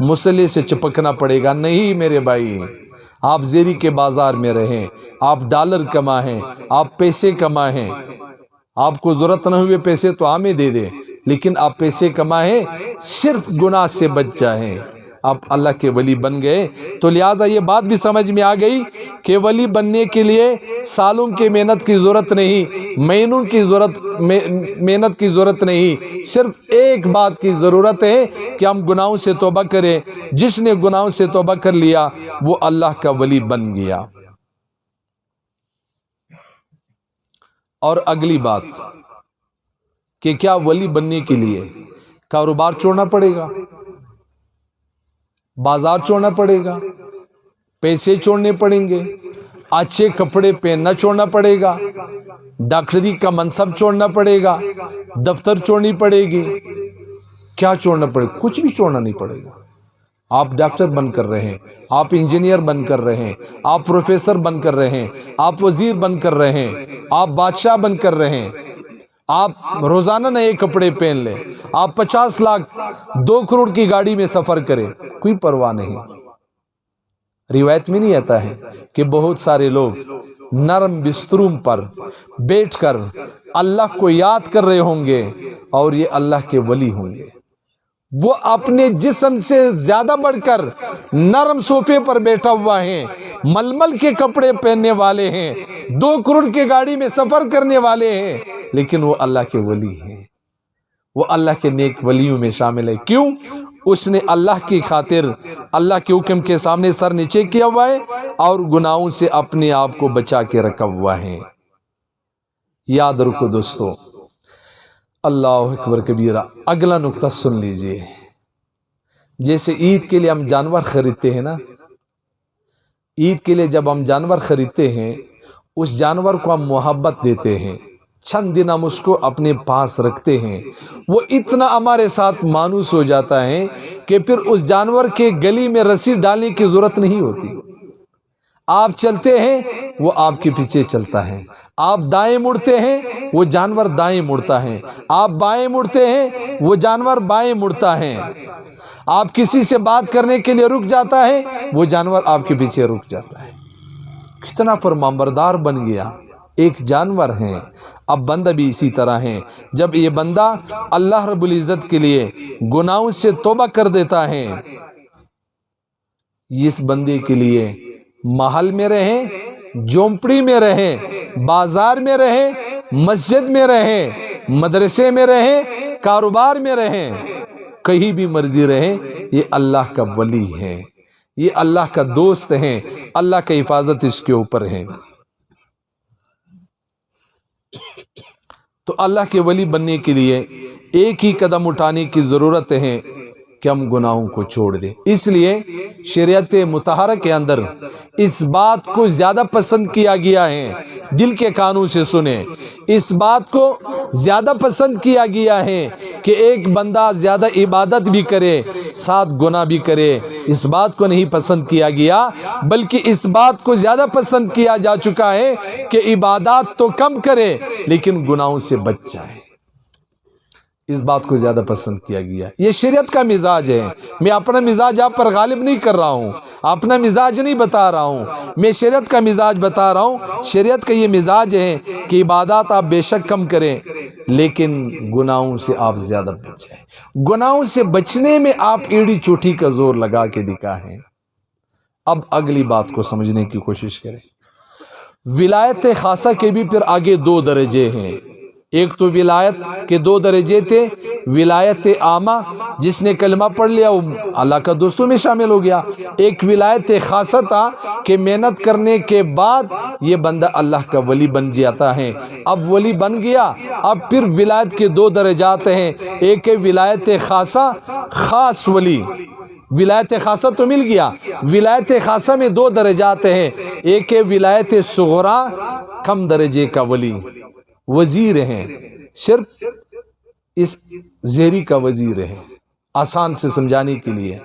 مسئلے سے چپکنا پڑے گا۔ نہیں میرے بھائی، آپ زیری کے بازار میں رہیں، آپ ڈالر کمائیں، آپ پیسے کمائیں، آپ کو ضرورت نہ ہوئے پیسے تو ہمیں دے دیں، لیکن آپ پیسے کمائیں، صرف گناہ سے بچ جائیں، آپ اللہ کے ولی بن گئے۔ تو لہٰذا یہ بات بھی سمجھ میں آ گئی کہ ولی بننے کے لیے سالوں کی محنت کی ضرورت نہیں، مہینوں کی محنت کی ضرورت نہیں، صرف ایک بات کی ضرورت ہے کہ ہم گناہوں سے توبہ کریں۔ جس نے گناہوں سے توبہ کر لیا وہ اللہ کا ولی بن گیا۔ اور اگلی بات کہ کیا ولی بننے کے لیے کاروبار چھوڑنا پڑے گا، بازار چھوڑنا پڑے گا، پیسے چھوڑنے پڑیں گے، اچھے کپڑے پہننا چھوڑنا پڑے گا، ڈاکٹری کا منصب چھوڑنا پڑے گا، دفتر چھوڑنی پڑے گی؟ کیا چھوڑنا پڑے گا؟ کچھ بھی چھوڑنا نہیں پڑے گا۔ آپ ڈاکٹر بن کر رہے ہیں، آپ انجینئر بن کر رہے ہیں، آپ پروفیسر بن کر رہے ہیں، آپ وزیر بن کر رہے ہیں، آپ بادشاہ بن کر رہے ہیں، آپ روزانہ نئے کپڑے پہن لیں، آپ 50 لاکھ 2 کروڑ کی گاڑی میں سفر کریں، کوئی پرواہ نہیں۔ روایت میں نہیں آتا ہے کہ بہت سارے لوگ نرم بستروں پر بیٹھ کر اللہ کو یاد کر رہے ہوں گے اور یہ اللہ کے ولی ہوں گے؟ وہ اپنے جسم سے زیادہ بڑھ کر نرم صوفے پر بیٹھا ہوا ہے، ململ کے کپڑے پہننے والے ہیں، 2 کروڑ کی گاڑی میں سفر کرنے والے ہیں، لیکن وہ اللہ کے ولی ہیں، وہ اللہ کے نیک ولیوں میں شامل ہے۔ کیوں؟ اس نے اللہ کی خاطر اللہ کے حکم کے سامنے سر نیچے کیا ہوا ہے اور گناہوں سے اپنے آپ کو بچا کے رکھا ہوا ہے۔ یاد رکھو دوستو، اللہ اکبر کبیرہ۔ اگلا نقطہ سن لیجئے، جیسے عید کے لیے ہم جانور خریدتے ہیں نا، عید کے لیے جب ہم جانور خریدتے ہیں اس جانور کو ہم محبت دیتے ہیں، چند دن ہم اس کو اپنے پاس رکھتے ہیں، وہ اتنا ہمارے ساتھ مانوس ہو جاتا ہے کہ پھر اس جانور کے گلی میں رسی ڈالنے کی ضرورت نہیں ہوتی۔ آپ چلتے ہیں وہ آپ کے پیچھے چلتا ہے، آپ دائیں مڑتے ہیں وہ جانور دائیں مڑتا ہے، آپ بائیں مڑتے ہیں وہ جانور بائیں مڑتا ہے، آپ کسی سے بات کرنے کے لیے رک جاتا ہے وہ جانور آپ کے پیچھے رک جاتا ہے۔ کتنا فرمانبردار بن گیا، ایک جانور ہے۔ اب بندہ بھی اسی طرح ہے، جب یہ بندہ اللہ رب العزت کے لیے گناہوں سے توبہ کر دیتا ہے، اس بندے کے لیے محل میں رہیں، جھونپڑی میں رہیں، بازار میں رہیں، مسجد میں رہیں، مدرسے میں رہیں، کاروبار میں رہیں، کہیں بھی مرضی رہیں، یہ اللہ کا ولی ہے، یہ اللہ کا دوست ہے، اللہ کا حفاظت اس کے اوپر ہے۔ تو اللہ کے ولی بننے کے لیے ایک ہی قدم اٹھانے کی ضرورت ہے کہ ہم گناہوں کو چھوڑ دیں۔ اس لیے شریعت مطہرہ کے اندر اس بات کو زیادہ پسند کیا گیا ہے، دل کے کانوں سے سنیں، اس بات کو زیادہ پسند کیا گیا ہے کہ ایک بندہ زیادہ عبادت بھی کرے ساتھ گناہ بھی کرے، اس بات کو نہیں پسند کیا گیا، بلکہ اس بات کو زیادہ پسند کیا جا چکا ہے کہ عبادات تو کم کرے لیکن گناہوں سے بچ جائے، اس بات کو زیادہ پسند کیا گیا۔ یہ شریعت کا مزاج ہے، میں اپنا مزاج آپ پر غالب نہیں کر رہا ہوں، اپنا مزاج نہیں بتا رہا ہوں، میں شریعت کا مزاج بتا رہا ہوں۔ شریعت کا یہ مزاج ہے کہ عبادات آپ بے شک کم کریں لیکن گناہوں سے آپ زیادہ بچ جائیں۔ گناہوں سے بچنے میں آپ ایڑی چوٹی کا زور لگا کے دکھائیں۔ اب اگلی بات کو سمجھنے کی کوشش کریں۔ ولایت خاصہ کے بھی پھر آگے 2 درجے ہیں۔ ایک تو ولایت کے 2 درجے تھے، ولایت عامہ جس نے کلمہ پڑھ لیا وہ اللہ کا دوستوں میں شامل ہو گیا، ایک ولایت خاصہ تھا کہ محنت کرنے کے بعد یہ بندہ اللہ کا ولی بن جاتا ہے۔ اب ولی بن گیا، اب پھر ولایت کے 2 درجات ہیں، ایک ہے ولایت خاصہ، خاص ولی، ولایت خاصہ تو مل گیا، ولایت خاصہ میں 2 درجات ہیں، ایک ہے ولایت صغرا، کم درجے کا ولی، وزیر ہیں، صرف اس زیری کا وزیر ہے، آسان سے سمجھانے کے لیے،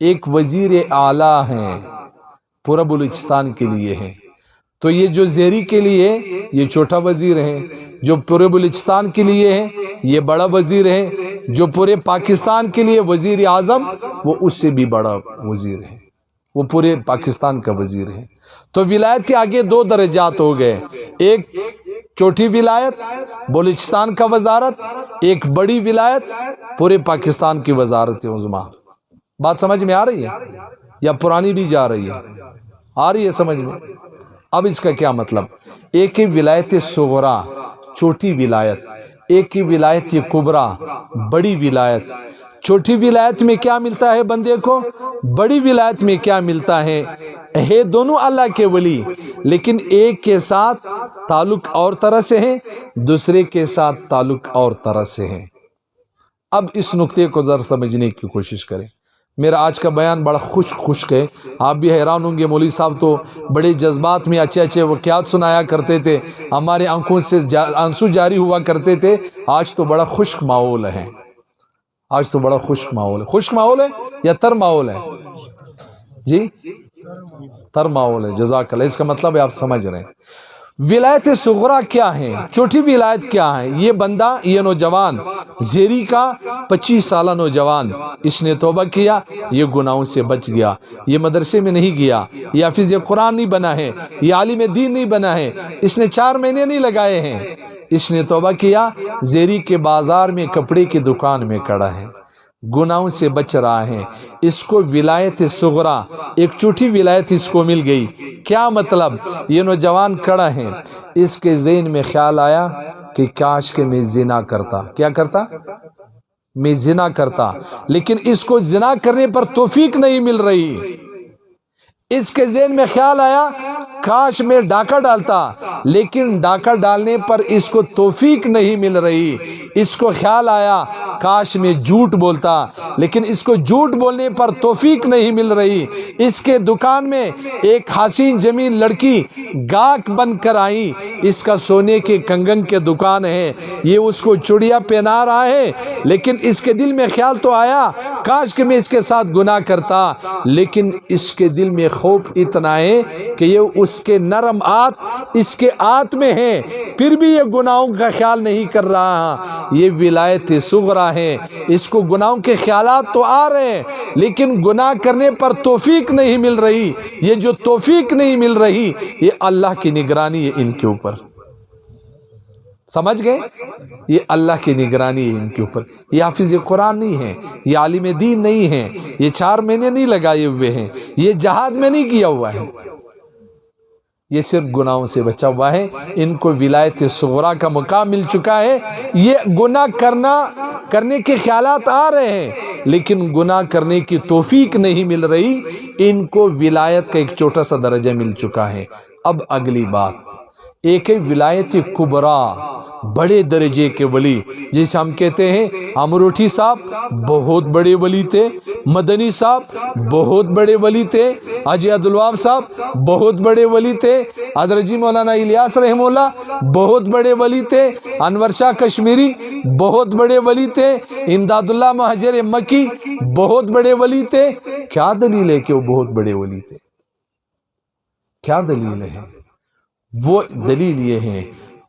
ایک وزیر اعلیٰ ہیں، پورا بلوچستان کے لیے ہیں۔ تو یہ جو زیری کے لیے یہ چھوٹا وزیر ہیں، جو پورے بلوچستان کے لیے ہیں یہ بڑا وزیر ہیں، جو پورے پاکستان کے لیے وزیر اعظم، وہ اس سے بھی بڑا وزیر ہے، وہ پورے پاکستان کا وزیر ہے۔ تو ولایت کے آگے دو درجات ہو گئے، ایک چھوٹی ولایت بلوچستان کا وزارت، ایک بڑی ولایت پورے پاکستان کی وزارت عظمیٰ۔ بات سمجھ میں آ رہی ہے یا پرانی بھی جا رہی ہے؟ آ رہی ہے سمجھ میں؟ اب اس کا کیا مطلب؟ ایک ہی ولایت صغرا چھوٹی ولایت، ایک ہی ولایت کبرا بڑی ولایت۔ چھوٹی ولایت میں کیا ملتا ہے بندے کو، بڑی ولایت میں کیا ملتا ہے دونوں اللہ کے ولی، لیکن ایک کے ساتھ تعلق اور طرح سے ہے، دوسرے کے ساتھ تعلق اور طرح سے ہے۔ اب اس نقطے کو ذرا سمجھنے کی کوشش کریں۔ میرا آج کا بیان بڑا خشک ہے، آپ بھی حیران ہوں گے، مولوی صاحب تو بڑے جذبات میں اچھے اچھے واقعات سنایا کرتے تھے، ہمارے آنکھوں سے آنسو جاری ہوا کرتے تھے۔ آج تو بڑا خشک ماحول ہے، آج تو بڑا خشک ماحول ہے۔ خشک ماحول ہے یا تر ماحول ہے؟ جی تر ماحول ہے، جزاک اللہ۔ اس کا مطلب ہے آپ سمجھ رہے ہیں۔ ولایت صغرا کیا ہے، چھوٹی ولایت کیا ہے؟ یہ بندہ، یہ نوجوان زیری کا 25 سالہ نوجوان، اس نے توبہ کیا، یہ گناہوں سے بچ گیا، یہ مدرسے میں نہیں گیا، یہ حافظ قرآن نہیں بنا ہے، یہ عالم دین نہیں بنا ہے، اس نے 4 مہینے نہیں لگائے ہیں، اس نے توبہ کیا، زیری کے بازار میں کپڑے کی دکان میں کھڑا ہے، گناہوں سے بچ رہا ہے، اس کو ولایت صغرا ایک چھوٹی ولایت اس کو مل گئی۔ کیا مطلب؟ یہ نوجوان کھڑا ہے، اس کے ذہن میں خیال آیا کہ کاش کہ میں زنا کرتا۔ کیا کرتا؟ میں زنا کرتا، لیکن اس کو زنا کرنے پر توفیق نہیں مل رہی۔ اس کے ذہن میں خیال آیا کاش میں ڈاکہ ڈالتا، لیکن ڈاکہ ڈالنے پر اس کو توفیق نہیں مل رہی۔ اس کو خیال آیا کاش میں جھوٹ بولتا، لیکن اس کو جھوٹ بولنے پر توفیق نہیں مل رہی۔ اس کے دکان میں ایک حسین جمیل لڑکی گاہک بن کر آئی، اس کا سونے کے کنگن کے دکان ہے، یہ اس کو چڑیا پہنا رہا ہے، لیکن اس کے دل میں خیال تو آیا کاش کہ میں اس کے ساتھ گناہ کرتا، لیکن اس کے دل میں خوف اتنا ہے کہ یہ اس کے نرم اس کے میں ہے، پھر بھی یہ گناہوں کا خیال نہیں کر رہا۔ یہ ولایت صغرا ہے، اس کو گناہوں کے خیالات تو آ رہے ہیں، لیکن گناہ کرنے پر توفیق نہیں مل رہی۔ یہ جو توفیق نہیں مل رہی، یہ اللہ کی نگرانی ہے ان کے اوپر۔ سمجھ گئے؟ یہ اللہ کی نگرانی ہے ان کے اوپر۔ یہ حافظ قرآن نہیں ہے، یہ عالم دین نہیں ہے، یہ 4 مہینے نہیں لگائے ہوئے ہیں، یہ جہاد میں نہیں کیا ہوا ہے، یہ صرف گناہوں سے بچا ہوا ہے۔ ان کو ولایت صغرا کا مقام مل چکا ہے۔ یہ گناہ کرنے کے خیالات آ رہے ہیں، لیکن گناہ کرنے کی توفیق نہیں مل رہی۔ ان کو ولایت کا ایک چھوٹا سا درجہ مل چکا ہے۔ اب اگلی بات، ایک ہے ولایت کبرا، بڑے درجے کے ولی، جیسے ہم کہتے ہیں امروٹھی صاحب بہت بڑے ولی تھے، مدنی صاحب بہت بڑے ولی تھے، حاجی عبدالوہاب صاحب بہت بڑے ولی تھے، حضرت مولانا الیاس رحمہ اللہ بہت بڑے ولی تھے، انور شاہ کشمیری بہت بڑے ولی تھے، امداد اللہ مہاجر مکی بہت بڑے ولی تھے۔ کیا دلیل ہے کہ وہ بہت بڑے ولی تھے؟ کیا دلیل ہے؟ وہ دلیل یہ ہے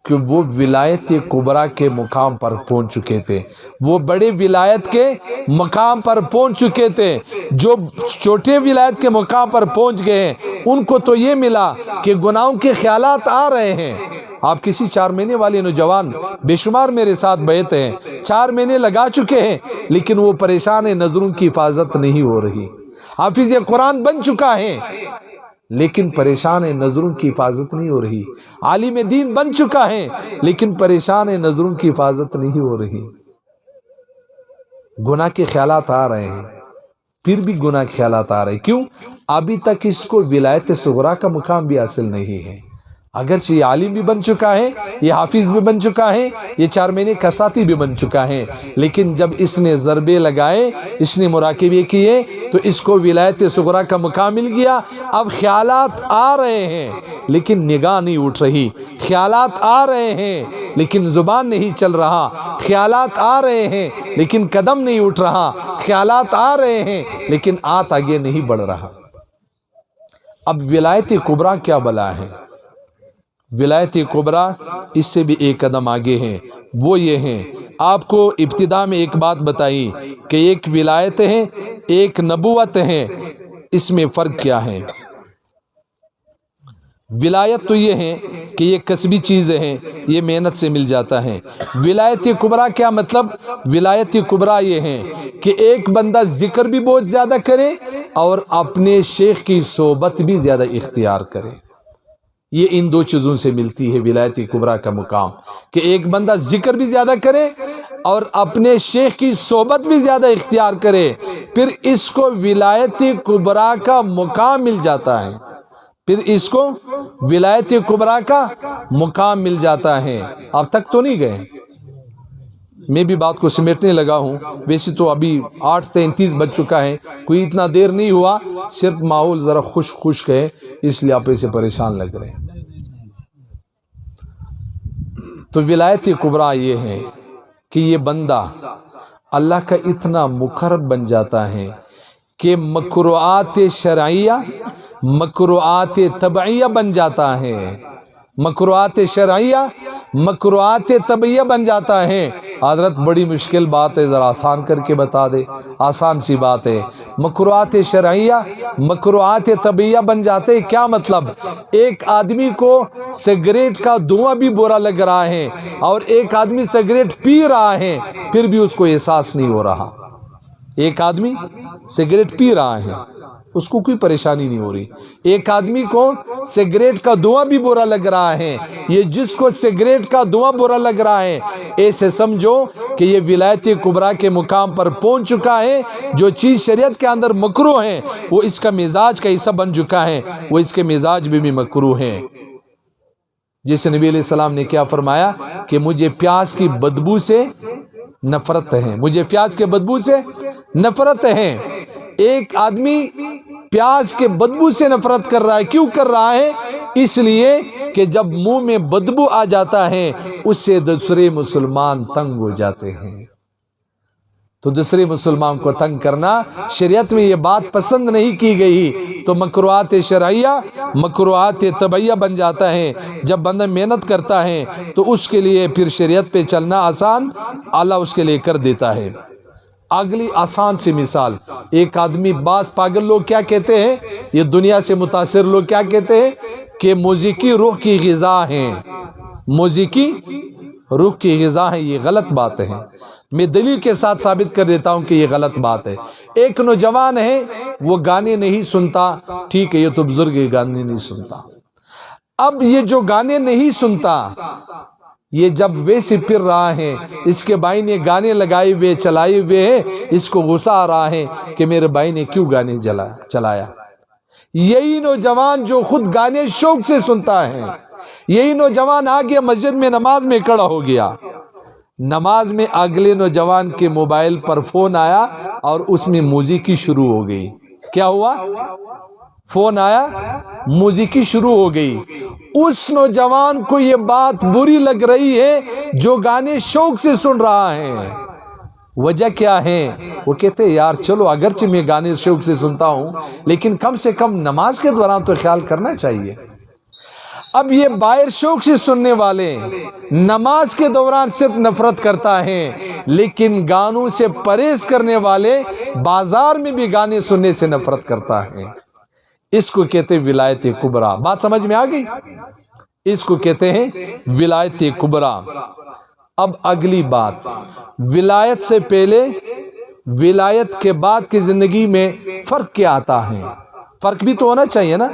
کہ وہ ولایت کبرا کے مقام پر پہنچ چکے تھے، وہ بڑے ولایت کے مقام پر پہنچ چکے تھے۔ جو چھوٹے ولایت کے مقام پر پہنچ گئے ہیں، ان کو تو یہ ملا کہ گناہوں کے خیالات آ رہے ہیں۔ آپ کسی 4 مہینے والے نوجوان بے شمار میرے ساتھ بیٹھ ہیں، 4 مہینے لگا چکے ہیں، لیکن وہ پریشان ہیں، نظروں کی حفاظت نہیں ہو رہی۔ حافظ قرآن بن چکا ہے، لیکن پریشان ہے، نظروں کی حفاظت نہیں ہو رہی۔ عالم دین بن چکا ہے، لیکن پریشان ہے، نظروں کی حفاظت نہیں ہو رہی۔ گناہ کے خیالات آ رہے ہیں، پھر بھی گناہ کے خیالات آ رہے ہیں۔ کیوں؟ ابھی تک اس کو ولایت صغرا کا مقام بھی حاصل نہیں ہے۔ اگرچہ یہ عالم بھی بن چکا ہے، یہ حافظ بھی بن چکا ہے، یہ 4 مہینے کا ساتھی بھی بن چکا ہے، لیکن جب اس نے ضربے لگائے، اس نے مراقبے کیے، تو اس کو ولایت صغرا کا مقام مل گیا۔ اب خیالات آ رہے ہیں، لیکن نگاہ نہیں اٹھ رہی، خیالات آ رہے ہیں، لیکن زبان نہیں چل رہا، خیالات آ رہے ہیں، لیکن قدم نہیں اٹھ رہا، خیالات آ رہے ہیں، لیکن آگے نہیں بڑھ رہا۔ اب ولایت کبرا کیا بلا ہے؟ ولایت کبرا اس سے بھی ایک قدم آگے ہیں، وہ یہ ہیں آپ کو ابتدا میں ایک بات بتائی کہ ایک ولایت ہے، ایک نبوت ہے، اس میں فرق کیا ہے؟ ولایت تو یہ ہے کہ یہ کسبی چیزیں ہیں، یہ محنت سے مل جاتا ہے۔ ولایت کبریٰ کیا مطلب؟ ولایت کبریٰ یہ ہے کہ ایک بندہ ذکر بھی بہت زیادہ کرے اور اپنے شیخ کی صحبت بھی زیادہ اختیار کرے۔ یہ ان دو چیزوں سے ملتی ہے ولایت کبریٰ کا مقام، کہ ایک بندہ ذکر بھی زیادہ کرے اور اپنے شیخ کی صحبت بھی زیادہ اختیار کرے، پھر اس کو ولایت کبریٰ کا مقام مل جاتا ہے، پھر اس کو ولایت کبریٰ کا مقام مل جاتا ہے۔ اب تک تو نہیں گئے، میں بھی بات کو سمیٹنے لگا ہوں، ویسے تو ابھی 8:33 بج چکا ہے، کوئی اتنا دیر نہیں ہوا، صرف ماحول ذرا خشک ہے، اس لیے آپ ایسے پریشان لگ رہے ہیں۔ تو ولایت کبریٰ یہ ہے کہ یہ بندہ اللہ کا اتنا مقرب بن جاتا ہے کہ مکروہات شرعیہ مکروہات طبعیہ بن جاتا ہے، مکروہات شرعیہ مکروہات طبعیہ بن جاتا ہے۔ حضرت بڑی مشکل بات ہے، ذرا آسان کر کے بتا دے، آسان سی بات ہے۔ مکروہات شرعیہ مکروہات طبعیہ بن جاتے، کیا مطلب؟ ایک آدمی کو سگریٹ کا دھواں بھی برا لگ رہا ہے اور ایک آدمی سگریٹ پی رہا ہے، پھر بھی اس کو احساس نہیں ہو رہا۔ ایک آدمی سگریٹ پی رہا ہے، اس کو کوئی پریشانی نہیں ہو رہی۔ ایک آدمی کو سگریٹ کا دھواں بھی برا لگ رہا ہے، یہ جس کو سگریٹ کا دھواں برا لگ رہا ہے، ایسے سمجھو کہ یہ ولایت کبریٰ کے مقام پر پہنچ چکا ہے۔ جو چیز شریعت کے اندر مکروہ ہے وہ اس کا مزاج کا حصہ بن چکا ہے، وہ اس کے مزاج بھی مکروہ ہے۔ جیسے نبی علیہ السلام نے کیا فرمایا کہ مجھے پیاز کی بدبو سے نفرت ہے، مجھے پیاز کے بدبو سے نفرت ہے۔ ایک آدمی پیاز کے بدبو سے نفرت کر رہا ہے، کیوں کر رہا ہے؟ اس لیے کہ جب منہ میں بدبو آ جاتا ہے اس سے دوسرے مسلمان تنگ ہو جاتے ہیں۔ تو دوسرے مسلمان کو تنگ کرنا شریعت میں یہ بات پسند نہیں کی گئی، تو مکروہات شرعیہ مکروہات طبعیہ بن جاتا ہے۔ جب بندہ محنت کرتا ہے تو اس کے لیے پھر شریعت پہ چلنا آسان اللہ اس کے لیے کر دیتا ہے۔ اگلی آسان سی مثال، ایک آدمی، بعض پاگل لوگ کیا کہتے ہیں، یہ دنیا سے متاثر لوگ کیا کہتے ہیں کہ موسیقی روح کی غذا ہے، موسیقی روح کی غذا ہے۔ یہ غلط بات ہے، میں دلیل کے ساتھ ثابت کر دیتا ہوں کہ یہ غلط بات ہے۔ ایک نوجوان ہے، وہ گانے نہیں سنتا، ٹھیک ہے، یہ تو بزرگ گانے نہیں سنتا۔ اب یہ جو گانے نہیں سنتا، یہ جب ویسے پھر رہا ہے، اس کے بھائی نے گانے لگائے ہوئے چلائے ہوئے ہیں، اس کو غصہ آ رہا ہے کہ میرے بھائی نے کیوں گانے چلایا۔ یہی نوجوان جو خود گانے شوق سے سنتا ہے، یہی نوجوان آگے مسجد میں نماز میں کھڑا ہو گیا، نماز میں اگلے نوجوان کے موبائل پر فون آیا اور اس میں موسیقی شروع ہو گئی۔ کیا ہوا؟ فون آیا، موسیقی شروع ہو گئی۔ اس نوجوان کو یہ بات بری لگ رہی ہے جو گانے شوق سے سن رہا ہے۔ وجہ کیا ہے؟ وہ کہتے ہیں یار چلو، اگرچہ میں گانے شوق سے سنتا ہوں لیکن کم سے کم نماز کے دوران تو خیال کرنا چاہیے۔ اب یہ باہر شوق سے سننے والے نماز کے دوران صرف نفرت کرتا ہے، لیکن گانوں سے پرہیز کرنے والے بازار میں بھی گانے سننے سے نفرت کرتا ہے۔ اس کو کہتے ہیں ولایت کبریٰ۔ بات سمجھ میں آ گئی؟ اس کو کہتے ہیں ولایت کبریٰ۔ اب اگلی بات، ولایت سے پہلے ولایت کے بعد کی زندگی میں فرق کیا آتا ہے؟ فرق بھی تو ہونا چاہیے نا۔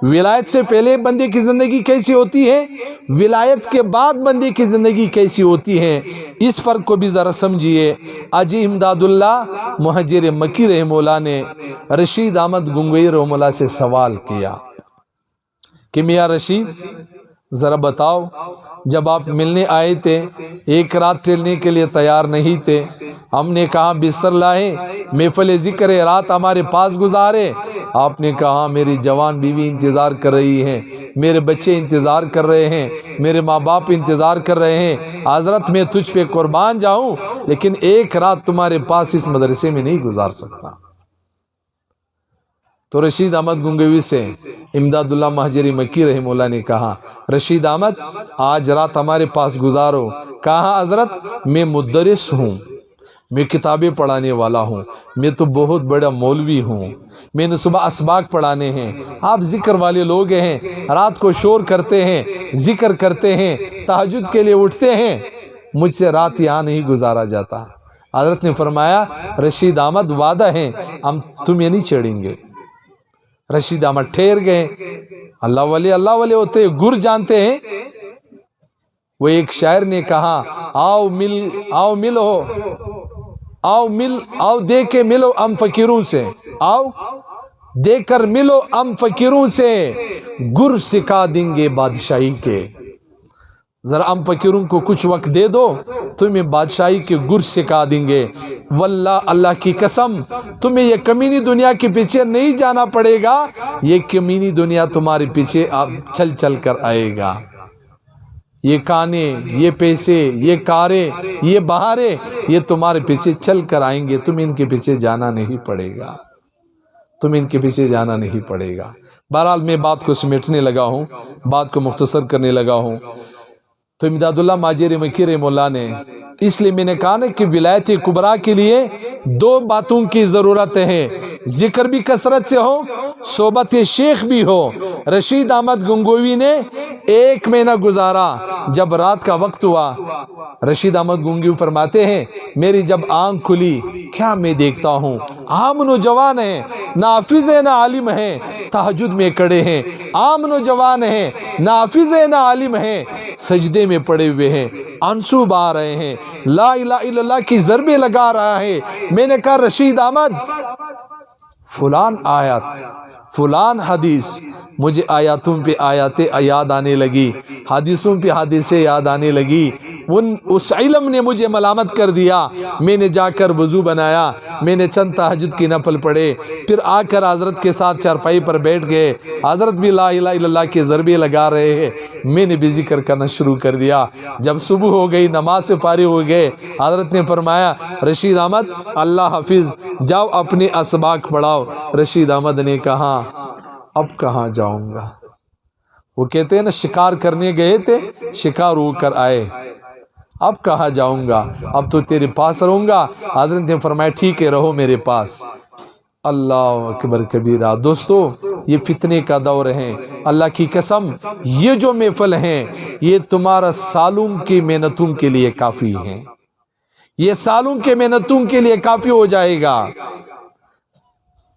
ولایت سے پہلے بندے کی زندگی کیسی ہوتی ہے، ولایت کے بعد بندے کی زندگی کیسی ہوتی ہے، اس فرق کو بھی ذرا سمجھیے۔ حاجی امداد اللہ مہاجر مکی رحمہ اللہ نے رشید احمد گنگوئی رحمہ اللہ سے سوال کیا کہ میاں رشید ذرا بتاؤ، جب آپ ملنے آئے تھے ایک رات ٹھہرنے کے لیے تیار نہیں تھے، ہم نے کہا بستر لائے، محفل ذکر رات ہمارے پاس گزارے، آپ نے کہا میری جوان بیوی انتظار کر رہی ہیں، میرے بچے انتظار کر رہے ہیں، میرے ماں باپ انتظار کر رہے ہیں، حضرت میں تجھ پہ قربان جاؤں لیکن ایک رات تمہارے پاس اس مدرسے میں نہیں گزار سکتا۔ تو رشید احمد گنگوئی سے امداد اللہ مہاجری مکی رحمہ اللہ نے کہا رشید احمد آج رات ہمارے پاس گزارو، کہا حضرت میں مدرس ہوں، میں کتابیں پڑھانے والا ہوں، میں تو بہت بڑا مولوی ہوں، میں نے صبح اسباق پڑھانے ہیں، آپ ذکر والے لوگ ہیں، رات کو شور کرتے ہیں، ذکر کرتے ہیں، تہجد کے لیے اٹھتے ہیں، مجھ سے رات یہاں نہیں گزارا جاتا۔ حضرت نے فرمایا رشید احمد وعدہ ہے ہم تمہیں نہیں چھیڑیں گے۔ رشید احمد ٹھہر گئے، اللہ والے ہوتے گر جانتے ہیں۔ وہ ایک شاعر نے کہا آؤ دے کے ملو ہم فقیروں سے، آؤ دے کر ملو ہم فقیروں سے، گر سکھا دیں گے بادشاہی کے۔ ذرا ہم فقیروں کو کچھ وقت دے دو، تمہیں بادشاہی کے گر سکھا دیں گے۔ واللہ اللہ کی قسم تمہیں یہ کمینی دنیا کے پیچھے نہیں جانا پڑے گا، یہ کمینی دنیا تمہارے پیچھے چل چل کر آئے گا۔ یہ کانے، یہ پیسے، یہ کاریں، یہ بہاریں، یہ تمہارے پیچھے چل کر آئیں گے، تم ان کے پیچھے جانا نہیں پڑے گا، تم ان کے پیچھے جانا نہیں پڑے گا۔ بہرحال میں بات کو سمیٹنے لگا ہوں، بات کو مختصر کرنے لگا ہوں۔ تو امداد اللہ ماجر مکی رحمہ اللہ نے اس لیے میں نے کہا نا کہ ولایت کبریٰ کے لیے دو باتوں کی ضرورت ہے، ذکر بھی کثرت سے ہو، صحبت شیخ بھی ہو۔ رشید احمد گنگوئی نے 1 مہینہ گزارا، جب رات کا وقت ہوا رشید احمد گنگوئی فرماتے ہیں میری جب آنکھ کھلی کیا میں دیکھتا ہوں عام نوجوان ہیں، نہ حافظ ہے نہ عالم ہیں، تہجد میں کھڑے ہیں، عام نوجوان ہیں، نہ حافظ ہے نہ عالم ہیں، سجدے میں پڑے ہوئے ہیں، آنسو بہا رہے ہیں، لا الہ الا اللہ کی ضربیں لگا رہا ہے۔ میں نے کہا رشید احمد فلان آیت فلان حدیث، مجھے آیاتوں پہ آیاتیں یاد آنے لگی، حدیثوں پہ حدیثیں یاد آنے لگی، اس علم نے مجھے ملامت کر دیا۔ میں نے جا کر وضو بنایا، میں نے چند تہجد کی نفل پڑھے، پھر آ کر حضرت کے ساتھ چارپائی پر بیٹھ گئے، حضرت بھی لا الہ الا اللہ کے ضربے لگا رہے ہیں، میں نے بھی ذکر کرنا شروع کر دیا۔ جب صبح ہو گئی، نماز سے فارغ ہو گئے، حضرت نے فرمایا رشید احمد اللہ حافظ، جاؤ اپنے اسباق پڑھاؤ۔ رشید احمد نے کہا اب کہاں جاؤں گا؟ وہ کہتے ہیں نا شکار کرنے گئے تھے، شکار ہو کر آئے، اب کہاں جاؤں گا، اب تو تیرے پاس رہوں گا۔ حضرت نے فرمایا ٹھیک ہے رہو میرے پاس۔ اللہ اکبر کبیرہ۔ دوستو یہ فتنے کا دور ہے، اللہ کی قسم یہ جو محفل ہیں یہ تمہارا سالوں کی محنتوں کے لیے کافی ہیں، یہ سالوں کے محنتوں کے لیے کافی ہو جائے گا۔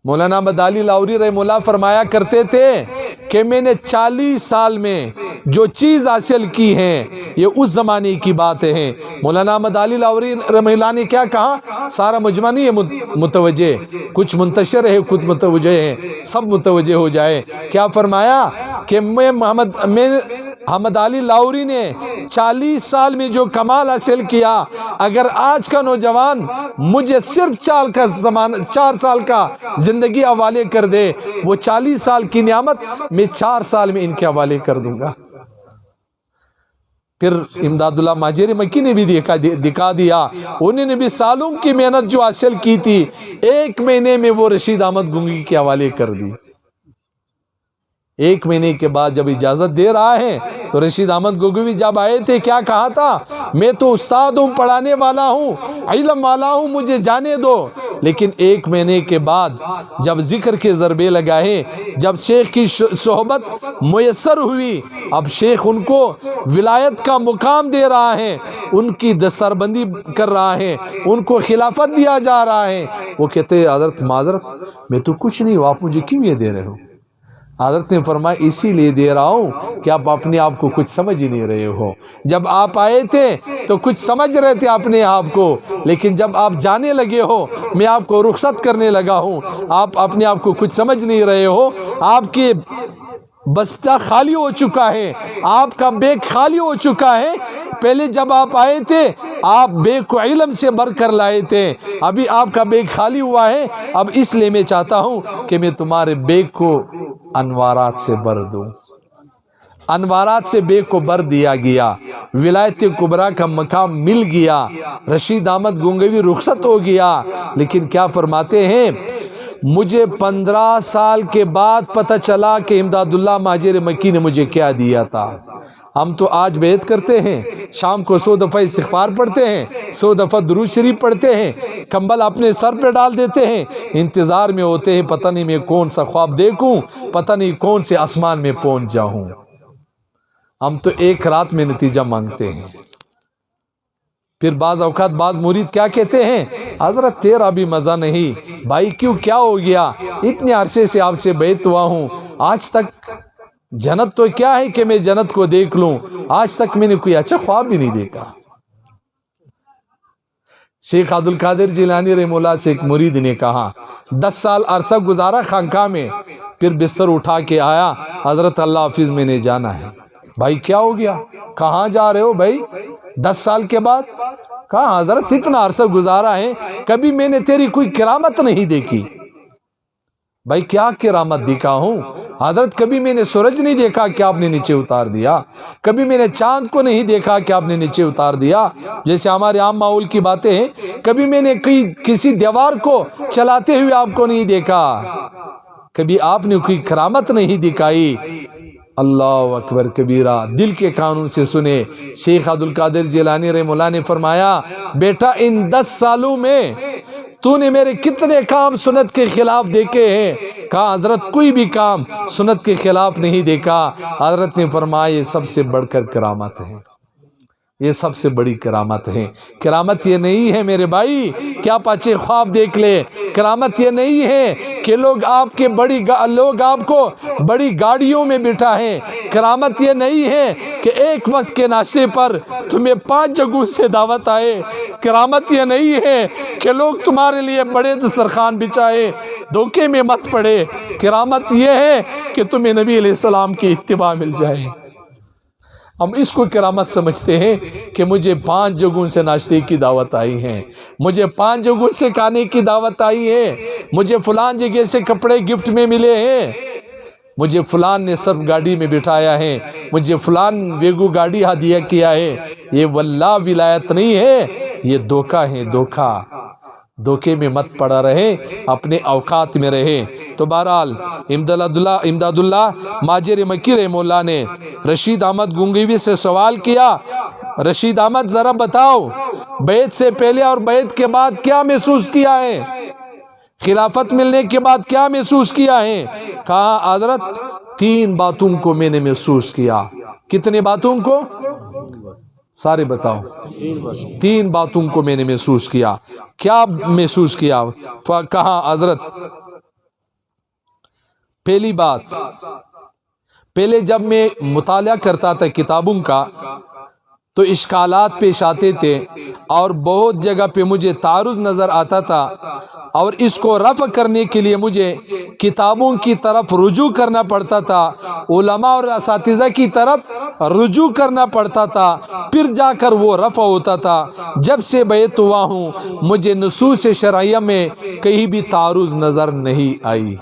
مولانا احمد علی لاہوری رحمہ اللہ فرمایا کرتے تھے کہ میں نے 40 سال میں جو چیز حاصل کی ہے یہ اس زمانے کی بات ہے۔ مولانا احمد علی لاہوری رحمہ اللہ نے کیا کہا؟ سارا مجمع نہیں ہے متوجہ، کچھ منتشر ہے کچھ متوجہ ہے، سب متوجہ ہو جائے۔ کیا فرمایا کہ میں احمد علی لاہوری نے 40 سال میں جو کمال حاصل کیا، اگر آج کا نوجوان مجھے صرف 4 سال کا زندگی حوالے کر دے، وہ 40 سال کی نعمت میں 4 سال میں ان کے حوالے کر دوں گا۔ پھر امداد اللہ ماجر مکی نے بھی دکھا دیا، انہوں نے بھی سالوں کی محنت جو حاصل کی تھی 1 مہینے میں وہ رشید احمد گنگوئی کے حوالے کر دی۔ 1 مہینے کے بعد جب اجازت دے رہا ہے تو رشید احمد گنگوئی جب آئے تھے کیا کہا تھا؟ میں تو استاد ہوں، پڑھانے والا ہوں، علم والا ہوں، مجھے جانے دو۔ لیکن 1 مہینے کے بعد جب ذکر کے ضربے لگائے، جب شیخ کی صحبت میسر ہوئی، اب شیخ ان کو ولایت کا مقام دے رہا ہے، ان کی دستربندی کر رہا ہے، ان کو خلافت دیا جا رہا ہے، وہ کہتے ہیں حضرت معذرت میں تو کچھ نہیں ہوں، آپ مجھے کیوں یہ دے رہے ہو؟ حضرت نے فرمایا اسی لیے دے رہا ہوں کہ آپ اپنے آپ کو کچھ سمجھ ہی نہیں رہے ہو۔ جب آپ آئے تھے تو کچھ سمجھ رہے تھے اپنے آپ کو، لیکن جب آپ جانے لگے ہو میں آپ کو رخصت کرنے لگا ہوں، آپ اپنے آپ کو کچھ سمجھ نہیں رہے ہو، آپ کے بستہ خالی ہو چکا ہے، آپ کا بیگ خالی ہو چکا ہے۔ پہلے جب آپ آئے تھے آپ بیگ کو علم سے بھر کر لائے تھے، ابھی آپ کا بیگ خالی ہوا ہے، اب اس لیے میں چاہتا ہوں کہ میں تمہارے بیگ کو انوارات سے بھر دوں۔ انوارات سے بیگ کو بھر دیا گیا، ولایت کبریٰ کا مقام مل گیا، رشید احمد گنگوئی رخصت ہو گیا۔ لیکن کیا فرماتے ہیں، مجھے 15 سال کے بعد پتہ چلا کہ امداد اللہ ماجر مکی نے مجھے کیا دیا تھا۔ ہم تو آج بیعت کرتے ہیں، شام کو 100 دفعہ استغفار پڑھتے ہیں، 100 دفعہ درود شریف پڑھتے ہیں، کمبل اپنے سر پہ ڈال دیتے ہیں، انتظار میں ہوتے ہیں پتہ نہیں میں کون سا خواب دیکھوں، پتہ نہیں کون سے آسمان میں پہنچ جاؤں۔ ہم تو ایک رات میں نتیجہ مانگتے ہیں۔ پھر بعض اوقات بعض مرید کیا کہتے ہیں، حضرت تیرا بھی مزہ نہیں، بھائی کیوں، کیا ہو گیا، اتنے عرصے سے آپ سے بیعت ہوا ہوں، آج تک جنت تو کیا ہے کہ میں جنت کو دیکھ لوں، آج تک میں نے کوئی اچھا خواب بھی نہیں دیکھا۔ شیخ عبد القادر جیلانی رحمہ اللہ سے ایک مرید نے کہا 10 سال عرصہ گزارا خانقاہ میں، پھر بستر اٹھا کے آیا، حضرت اللہ حافظ میں نے جانا ہے۔ بھائی کیا ہو گیا، کہاں جا رہے ہو بھائی 10 سال کے بعد؟ کہا حضرت اتنا عرصہ گزارا ہے، کبھی میں نے تیری کوئی کرامت نہیں دیکھی۔ بھائی کیا کرامت دکھا ہوں حضرت، کبھی میں نے سورج نہیں دیکھا کہ آپ نے نیچے اتار دیا، کبھی میں نے چاند کو نہیں دیکھا کہ آپ نے نیچے اتار دیا، جیسے ہمارے عام ماحول کی باتیں ہیں، کبھی میں نے کسی دیوار کو چلاتے ہوئے آپ کو نہیں دیکھا، کبھی آپ نے کوئی کرامت نہیں دکھائی۔ اللہ اکبر کبیرہ، دل کے کانوں سے سنے۔ شیخ عبد القادر جیلانی رحمہ اللہ نے فرمایا، بیٹا ان 10 سالوں میں تو نے میرے کتنے کام سنت کے خلاف دیکھے ہیں؟ کہا حضرت کوئی بھی کام سنت کے خلاف نہیں دیکھا۔ حضرت نے فرمایا یہ سب سے بڑھ کر کرامت ہے، یہ سب سے بڑی کرامت ہے۔ کرامت یہ نہیں ہے میرے بھائی کہ آپ اچھے خواب دیکھ لیں، کرامت یہ نہیں ہے کہ لوگ آپ کو بڑی گاڑیوں میں بٹھائیں، کرامت یہ نہیں ہے کہ ایک وقت کے ناشتے پر تمہیں 5 جگہوں سے دعوت آئے، کرامت یہ نہیں ہے کہ لوگ تمہارے لیے بڑے دسترخوان بچھائے، دھوکے میں مت پڑے، کرامت یہ ہے کہ تمہیں نبی علیہ السلام کی اتباع مل جائے۔ ہم اس کو کرامت سمجھتے ہیں کہ مجھے 5 جگہوں سے ناشتے کی دعوت آئی ہے، مجھے 5 جگہوں سے کھانے کی دعوت آئی ہے، مجھے فلان جگہ سے کپڑے گفٹ میں ملے ہیں، مجھے فلان نے صرف گاڑی میں بٹھایا ہے، مجھے فلان ویگو گاڑی ہدیہ کیا ہے۔ یہ واللہ ولایت نہیں ہے، یہ دھوکہ ہے، دھوکہ۔ دھوکے میں مت پڑا رہے، اپنے اوقات میں رہے۔ تو بہرحال امداد اللہ ماجر مکی رحمہ اللہ نے رشید احمد گنگوی سے سوال کیا، رشید احمد ذرا بتاؤ بیعت سے پہلے اور بیعت کے بعد کیا محسوس کیا ہے، خلافت ملنے کے بعد کیا محسوس کیا ہے؟ کہا حضرت 3 باتوں کو میں نے محسوس کیا۔ کتنے باتوں کو؟ سارے بتاؤ۔ 3 باتوں کو میں نے محسوس کیا۔ کیا محسوس کیا؟ کہا حضرت پہلی بات، پہلے جب میں مطالعہ کرتا تھا کتابوں کا تو اشکالات پیش آتے تھے اور بہت جگہ پہ مجھے تعارض نظر آتا تھا، اور اس کو رفع کرنے کے لیے مجھے کتابوں کی طرف رجوع کرنا پڑتا تھا، علماء اور اساتذہ کی طرف رجوع کرنا پڑتا تھا، پھر جا کر وہ رفع ہوتا تھا۔ جب سے بیعت ہوا ہوں مجھے نصوص شرعیہ میں کہیں بھی تعارض نظر نہیں آئی۔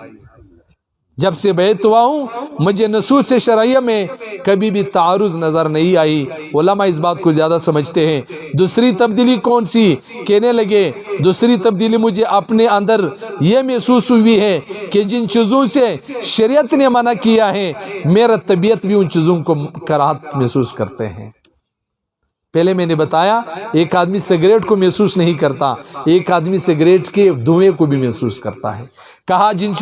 جب سے بیعت ہوا ہوں مجھے نصوص شرعیہ میں کبھی بھی تعارض نظر نہیں آئی۔ علماء اس بات کو زیادہ سمجھتے ہیں۔ دوسری تبدیلی کون سی؟ کہنے لگے دوسری تبدیلی مجھے اپنے اندر یہ محسوس ہوئی ہے کہ جن چیزوں سے شریعت نے منع کیا ہے میرا طبیعت بھی ان چیزوں کو کراہت محسوس کرتے ہیں۔ پہلے میں نے بتایا ایک آدمی سگریٹ کو محسوس نہیں کرتا، ایک آدمی سگریٹ کے دھوئیں کو بھی محسوس کرتا ہے۔ کہا جن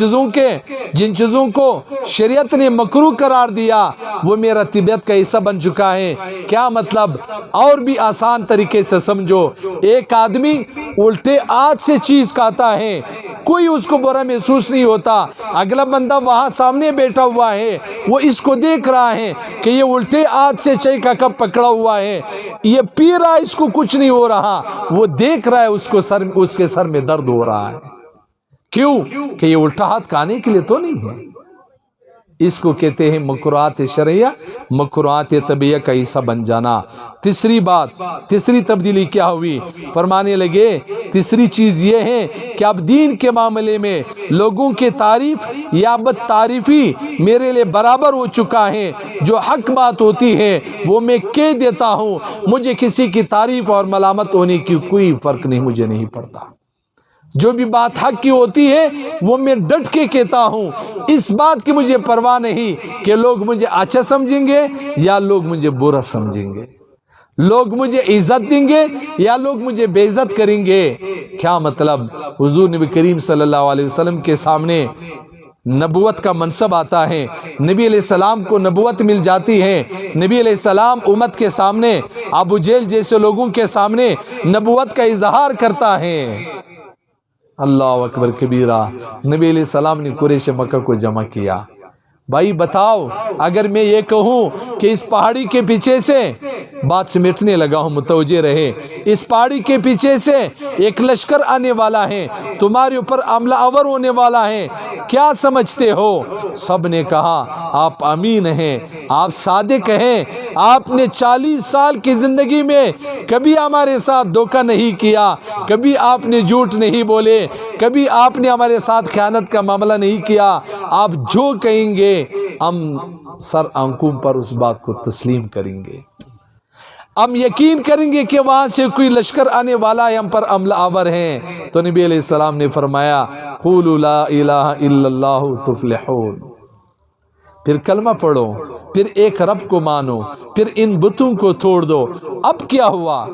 چیزوں کو شریعت نے مکروہ قرار دیا وہ میرا طبیعت کا حصہ بن چکا ہے۔ کیا مطلب؟ اور بھی آسان طریقے سے سمجھو، ایک آدمی الٹے ہاتھ سے چیز کھاتا ہے، کوئی اس کو برا محسوس نہیں ہوتا، اگلا بندہ وہاں سامنے بیٹھا ہوا ہے وہ اس کو دیکھ رہا ہے کہ یہ الٹے ہاتھ سے چائے کا کپ پکڑا ہوا ہے، یہ پی رہا ہے، اس کو کچھ نہیں ہو رہا، وہ دیکھ رہا ہے اس کے سر میں درد ہو رہا ہے۔ کیوں؟ کہ یہ الٹا ہاتھ کھانے کے لیے تو نہیں ہے۔ اس کو کہتے ہیں مکروہات شرعیہ، مکروہات طبیعیہ کا حصہ بن جانا۔ تیسری تبدیلی کیا ہوئی؟ فرمانے لگے تیسری چیز یہ ہے کہ اب دین کے معاملے میں لوگوں کے تعریف یا بد تعریفی میرے لیے برابر ہو چکا ہے، جو حق بات ہوتی ہے وہ میں کہہ دیتا ہوں، مجھے کسی کی تعریف اور ملامت ہونے کی کوئی فرق نہیں، مجھے نہیں پڑتا۔ جو بھی بات حق کی ہوتی ہے وہ میں ڈٹ کے کہتا ہوں، اس بات کی مجھے پرواہ نہیں کہ لوگ مجھے اچھا سمجھیں گے یا لوگ مجھے برا سمجھیں گے، لوگ مجھے عزت دیں گے یا لوگ مجھے بے عزت کریں گے۔ کیا مطلب؟ حضور نبی کریم صلی اللہ علیہ وسلم کے سامنے نبوت کا منصب آتا ہے، نبی علیہ السلام کو نبوت مل جاتی ہے، نبی علیہ السلام امت کے سامنے، ابو جہل جیسے لوگوں کے سامنے نبوت کا اظہار کرتا ہے۔ اللہ اکبر کبیرہ، نبی علیہ السلام نے قریش مکہ کو جمع کیا۔ بھائی بتاؤ، اگر میں یہ کہوں کہ اس پہاڑی کے پیچھے سے، بات سمیٹنے لگا ہوں متوجہ رہے، اس پہاڑی کے پیچھے سے ایک لشکر آنے والا ہے، تمہارے اوپر حملہ آور ہونے والا ہے، کیا سمجھتے ہو؟ سب نے کہا آپ امین ہیں، آپ صادق ہیں، آپ نے 40 سال کی زندگی میں کبھی ہمارے ساتھ دھوکہ نہیں کیا، کبھی آپ نے جھوٹ نہیں بولے، کبھی آپ نے ہمارے ساتھ خیانت کا معاملہ نہیں کیا، آپ جو کہیں گے ہم سر آنکھوں پر اس بات کو تسلیم کریں گے، ہم یقین کریں گے کہ وہاں سے کوئی لشکر آنے والا ہے، ہم پر حملہ آور ہیں۔ تو نبی علیہ السلام نے فرمایا قولوا لا الہ الا اللہ تفلحون، پھر کلمہ پڑھو، پھر ایک رب کو مانو، پھر ان بتوں کو توڑ دو۔ اب کیا ہوا؟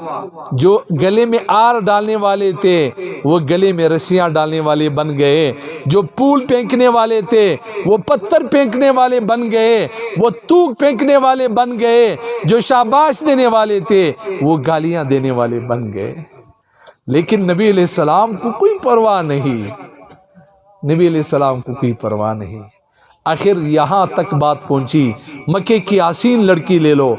جو گلے میں آر ڈالنے والے تھے وہ گلے میں رسیاں ڈالنے والے بن گئے، جو پھول پھینکنے والے تھے وہ پتھر پھینکنے والے بن گئے، وہ تھوک پھینکنے والے بن گئے، جو شاباش دینے والے تھے وہ گالیاں دینے والے بن گئے۔ لیکن نبی علیہ السلام کو کوئی پرواہ نہیں، نبی علیہ السلام کو کوئی پرواہ نہیں۔ آخر یہاں تک بات پہنچی، مکے کی حسین لڑکی لے لو،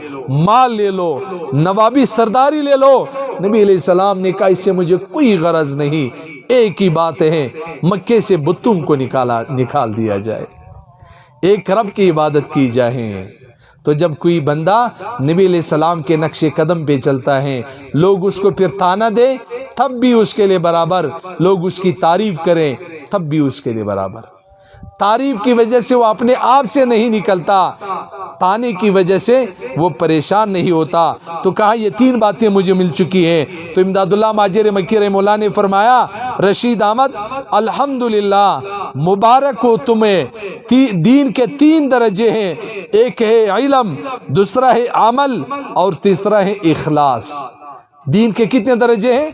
مال لے لو، نوابی سرداری لے لو، نبی علیہ السلام نے کہا اس سے مجھے کوئی غرض نہیں، ایک ہی بات ہے، مکے سے بتوں کو نکال دیا جائے، ایک رب کی عبادت کی جائے۔ تو جب کوئی بندہ نبی علیہ السلام کے نقش قدم پہ چلتا ہے، لوگ اس کو پھر تانا دے تب بھی اس کے لیے برابر، لوگ اس کی تعریف کریں تب بھی اس کے لیے برابر۔ تعریف کی وجہ سے وہ اپنے آپ سے نہیں نکلتا، تانے کی وجہ سے وہ پریشان نہیں ہوتا۔ تو کہا یہ 3 باتیں مجھے مل چکی ہیں۔ تو امداد اللہ ماجر مکی رحمہ اللہ نے فرمایا رشید احمد الحمدللہ، مبارک ہو تمہیں، دین کے 3 درجے ہیں، ایک ہے علم، دوسرا ہے عمل اور تیسرا ہے اخلاص۔ دین کے کتنے درجے ہیں؟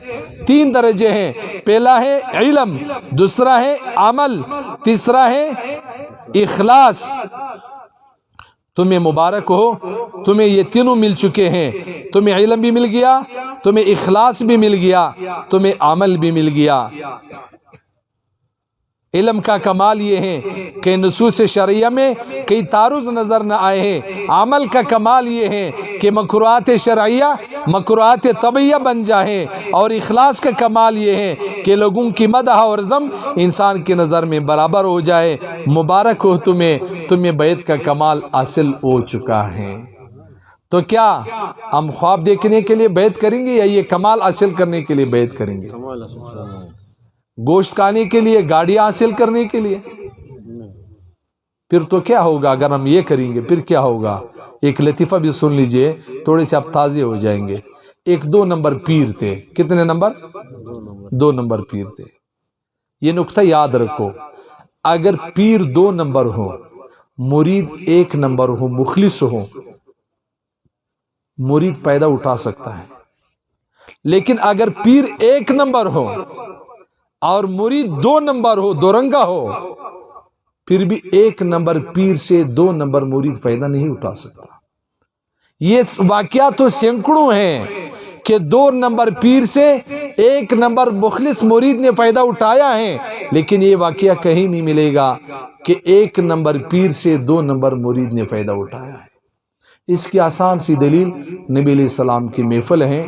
3 درجے ہیں، پہلا ہے علم، دوسرا ہے عمل، تیسرا ہے اخلاص۔ تمہیں مبارک ہو، تمہیں یہ تینوں مل چکے ہیں، تمہیں علم بھی مل گیا، تمہیں اخلاص بھی مل گیا، تمہیں عمل بھی مل گیا۔ علم کا کمال یہ ہے کہ نصوص شرعیہ میں کئی تعارض نظر نہ آئے ہیں۔ عمل کا کمال یہ ہے کہ مکروہات شرعیہ مکروہات طبعیہ بن جائیں، اور اخلاص کا کمال یہ ہے کہ لوگوں کی مدح اور ذم انسان کی نظر میں برابر ہو جائے۔ مبارک ہو تمہیں بیعت کا کمال حاصل ہو چکا ہے۔ تو کیا ہم خواب دیکھنے کے لیے بیعت کریں گے یا یہ کمال حاصل کرنے کے لیے بیعت کریں گے؟ گوشت کھانے کے لیے، گاڑیاں حاصل کرنے کے لیے؟ پھر تو کیا ہوگا اگر ہم یہ کریں گے؟ پھر کیا ہوگا؟ ایک لطیفہ بھی سن لیجئے، تھوڑے سے آپ تازے ہو جائیں گے۔ ایک 2 نمبر پیر تھے، کتنے نمبر؟ 2 نمبر پیر تھے۔ یہ نقطہ یاد رکھو، اگر پیر 2 نمبر ہو، مرید 1 نمبر ہو، مخلص ہو، مرید پیدا اٹھا سکتا ہے۔ لیکن اگر پیر 1 نمبر ہو اور مرید 2 نمبر ہو، 2 رنگا ہو، پھر بھی 1 نمبر پیر سے 2 نمبر مرید پیدا نہیں اٹھا سکتا۔ یہ واقعات تو سینکڑوں ہیں کہ 2 نمبر پیر سے 1 نمبر مخلص مرید نے پیدا اٹھایا ہے، لیکن یہ واقعہ کہیں نہیں ملے گا کہ 1 نمبر پیر سے 2 نمبر مرید نے پیدا اٹھایا ہے۔ اس کی آسان سی دلیل نبی علیہ السلام کی محفل ہے۔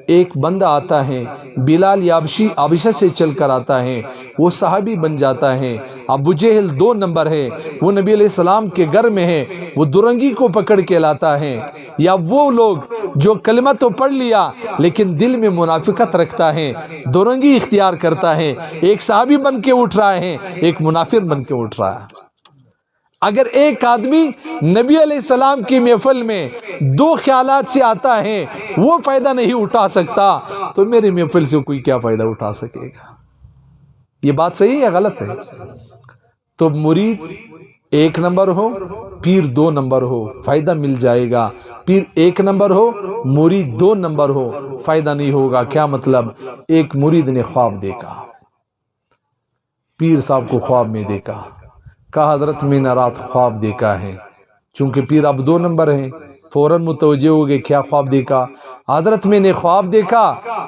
ایک بندہ آتا ہے، بلال یابشی حبشہ سے چل کر آتا ہے، وہ صحابی بن جاتا ہے۔ ابو جہل 2 نمبر ہے، وہ نبی علیہ السلام کے گھر میں ہے، وہ درنگی کو پکڑ کے لاتا ہے۔ یا وہ لوگ جو کلمہ تو پڑھ لیا لیکن دل میں منافقت رکھتا ہے، درنگی اختیار کرتا ہے، ایک صحابی بن کے اٹھ رہا ہے، ایک منافق بن کے اٹھ رہا ہے۔ اگر ایک آدمی نبی علیہ السلام کی محفل میں 2 خیالات سے آتا ہے، وہ فائدہ نہیں اٹھا سکتا، تو میری محفل سے کوئی کیا فائدہ اٹھا سکے گا؟ یہ بات صحیح ہے غلط ہے؟ تو مرید 1 نمبر ہو، پیر 2 نمبر ہو، فائدہ مل جائے گا۔ پیر 1 نمبر ہو، مرید 2 نمبر ہو، فائدہ نہیں ہوگا۔ کیا مطلب؟ ایک مرید نے خواب دیکھا، پیر صاحب کو خواب میں دیکھا، کہا حضرت میں نے رات خواب دیکھا ہے۔ چونکہ پیر اب 2 نمبر ہیں، فوراً متوجہ ہو گئے کیا خواب دیکھا؟ حضرت میں نے خواب دیکھا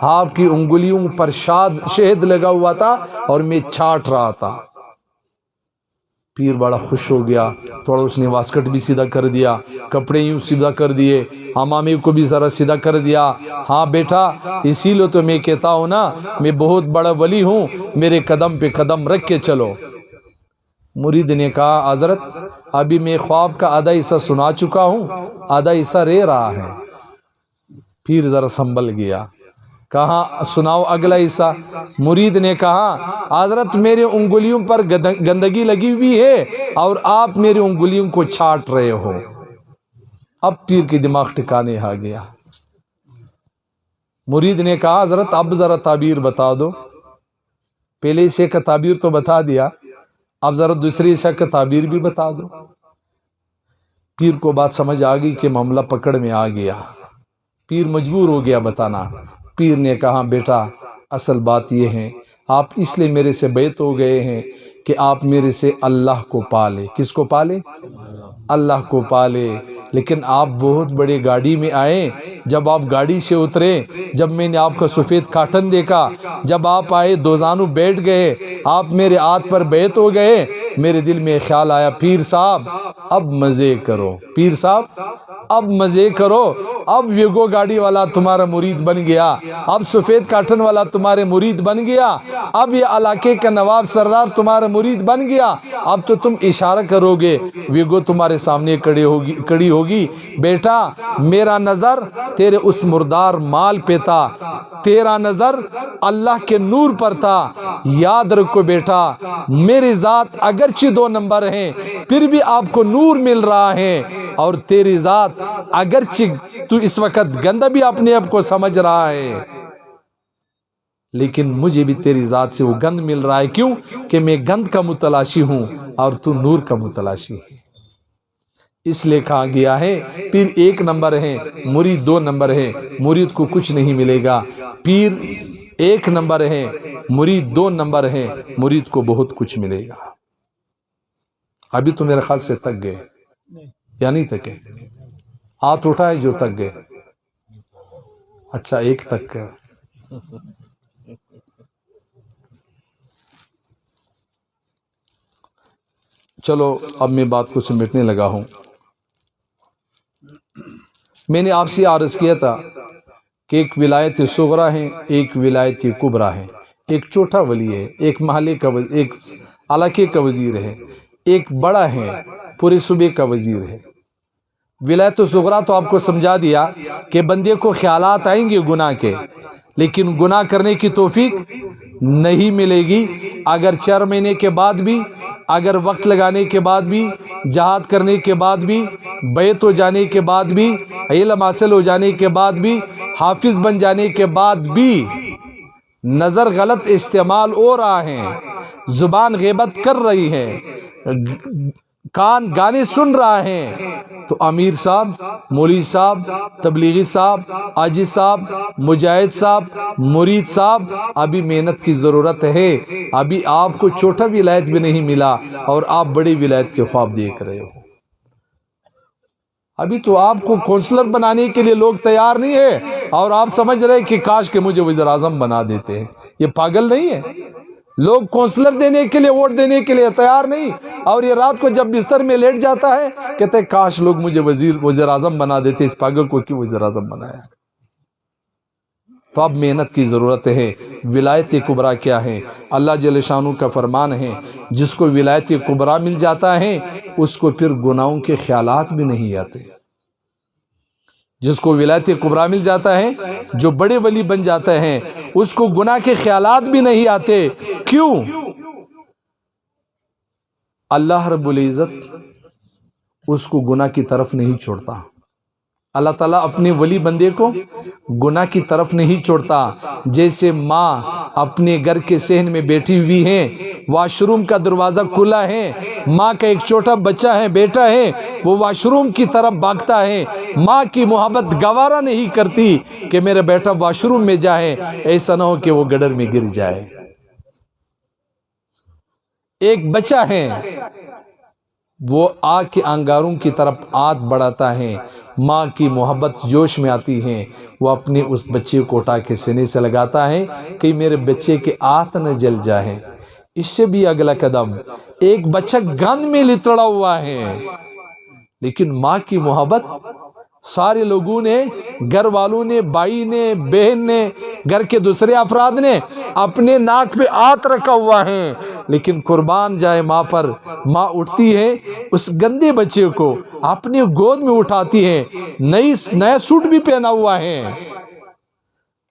آپ کی انگلیوں پر شہد لگا ہوا تھا اور میں چھاٹ رہا تھا۔ پیر بڑا خوش ہو گیا، تھوڑا اس نے واسکٹ بھی سیدھا کر دیا، کپڑے یوں سیدھا کر دیے، امامے کو بھی ذرا سیدھا کر دیا۔ ہاں بیٹا، اسی لیے تو میں کہتا ہوں نا، میں بہت بڑا ولی ہوں، میرے قدم پہ قدم رکھ کے چلو۔ مرید نے کہا حضرت ابھی میں خواب کا آدھا حصہ سنا چکا ہوں، آدھا حصہ رہ رہا ہے۔ پیر ذرا سنبھل گیا، کہا سناؤ اگلا حصہ۔ مرید نے کہا حضرت میرے انگلیوں پر گندگی لگی ہوئی ہے اور آپ میری انگلیوں کو چھاٹ رہے ہو۔ اب پیر کے دماغ ٹھکانے آ گیا۔ مرید نے کہا حضرت اب ذرا تعبیر بتا دو، پہلے حصے کا تعبیر تو بتا دیا، اب ذرا دوسری حصہ کا تعبیر بھی بتا دو۔ پیر کو بات سمجھ آ گئی کہ معاملہ پکڑ میں آ گیا، پیر مجبور ہو گیا بتانا۔ پیر نے کہا بیٹا اصل بات یہ ہے، آپ اس لیے میرے سے بیعت ہو گئے ہیں کہ آپ میرے سے اللہ کو پالے۔ کس کو پالے؟ اللہ کو پالے۔ لیکن آپ بہت بڑے گاڑی میں آئے، جب آپ گاڑی سے اترے، جب میں نے آپ کا سفید کاٹن دیکھا، جب آپ آئے دوزانو بیٹھ گئے، آپ میرے ہاتھ پر بیعت ہو گئے، میرے دل میں خیال آیا پیر صاحب اب مزے کرو، پیر صاحب اب مزے کرو۔ اب ویگو گاڑی والا تمہارا مرید بن گیا، اب سفید کاٹن والا تمہارے مرید بن گیا، اب یہ علاقے کا نواب سردار تمہارا مرید بن گیا۔ اب تو تم اشارہ کرو گے، ویگو تمہارے سامنے کڑی ہوگی۔ بیٹا میرا نظر تیرے اس مردار مال پہ تھا، تیرا نظر اللہ کے نور پر تھا۔ یاد رکھو بیٹا، میری ذات اگرچہ 2 نمبر ہیں، پھر بھی آپ کو نور مل رہا ہے، اور تیری ذات اگرچہ تو اس وقت گندہ بھی اپنے آپ کو سمجھ رہا ہے، لیکن مجھے بھی تیری ذات سے وہ گند مل رہا ہے۔ کیوں کہ میں گند کا متلاشی ہوں اور تو نور کا متلاشی ہے۔ اس لیے کہا گیا ہے پیر 1 نمبر ہے، مرید 2 نمبر ہے، مرید کو کچھ نہیں ملے گا۔ پیر 1 نمبر ہے، مرید 2 نمبر ہے، مرید کو بہت کچھ ملے گا۔ ابھی تو میرے خیال سے تک گئے یا نہیں تکے؟ ہاتھ اٹھائے جو تک گئے۔ اچھا 1 تک گئے۔ چلو اب میں بات کو سمیٹنے لگا ہوں۔ میں نے آپ سے عرض کیا تھا کہ ایک ولایت صغرا ہے، ایک ولایت کبریٰ ہے۔ ایک چھوٹا ولی ہے، ایک محلے کا ایک علاقے کا وزیر ہے، ایک بڑا ہے پورے صوبے کا وزیر ہے۔ ولایت صغرا تو آپ کو سمجھا دیا کہ بندے کو خیالات آئیں گے گناہ کے، لیکن گناہ کرنے کی توفیق نہیں ملے گی۔ اگر 4 مہینے کے بعد بھی، اگر وقت لگانے کے بعد بھی، جہاد کرنے کے بعد بھی، بیعت ہو جانے کے بعد بھی، علم حاصل ہو جانے کے بعد بھی، حافظ بن جانے کے بعد بھی نظر غلط استعمال ہو رہا ہے، زبان غیبت کر رہی ہے، کان گانے سن رہا ہے، تو امیر صاحب، مولوی صاحب، تبلیغی صاحب، حاجی صاحب، مجاہد صاحب، مرید صاحب، ابھی محنت کی ضرورت ہے۔ ابھی آپ کو چھوٹا ولایت بھی نہیں ملا اور آپ بڑی ولایت کے خواب دیکھ رہے ہو۔ ابھی تو آپ کو کونسلر بنانے کے لیے لوگ تیار نہیں ہے اور آپ سمجھ رہے کہ کاش کہ مجھے وزیر اعظم بنا دیتے ہیں۔ یہ پاگل نہیں ہے؟ لوگ کونسلر دینے کے لیے، ووٹ دینے کے لیے تیار نہیں، اور یہ رات کو جب بستر میں لیٹ جاتا ہے کہتے ہیں کاش لوگ مجھے وزیر اعظم بنا دیتے، اس پاگل کو کیوں وزیر اعظم بنایا۔ تو اب محنت کی ضرورت ہے۔ ولایت کبریٰ کیا ہے؟ اللہ جل شانہ کا فرمان ہے جس کو ولایت کبریٰ مل جاتا ہے اس کو پھر گناہوں کے خیالات بھی نہیں آتے۔ جس کو ولایت کبریٰ مل جاتا ہے، جو بڑے ولی بن جاتے ہیں، اس کو گناہ کے خیالات بھی نہیں آتے۔ کیوں؟ اللہ رب العزت اس کو گناہ کی طرف نہیں چھوڑتا۔ اللہ تعالیٰ اپنے ولی بندے کو گناہ کی طرف نہیں چھوڑتا. جیسے ماں اپنے گھر کے صحن میں بیٹھی ہوئی ہیں، واش روم کا دروازہ کھلا ہے، ماں کا ایک چھوٹا بچہ ہے، بیٹا ہے، وہ واش روم کی طرف بھاگتا ہے، ماں کی محبت گوارا نہیں کرتی کہ میرا بیٹا واش روم میں جائے، ایسا نہ ہو کہ وہ گڈر میں گر جائے. ایک بچہ ہے، وہ آگ کے انگاروں کی طرف ہاتھ بڑھاتا ہے، ماں کی محبت جوش میں آتی ہے، وہ اپنے اس بچے کو اٹھا کے سینے سے لگاتا ہے کہ میرے بچے کے ہاتھ نہ جل جائے. اس سے بھی اگلا قدم، ایک بچہ گند میں لتڑا ہوا ہے، لیکن ماں کی محبت سارے لوگوں نے، گھر والوں نے، بھائی نے، بہن نے، گھر کے دوسرے افراد نے اپنے ناک پہ ہاتھ رکھا ہوا ہے، لیکن قربان جائے ماں پر. ماں اٹھتی ہے، اس گندے بچے کو اپنے گود میں اٹھاتی ہے، نیا سوٹ بھی پہنا ہوا ہے،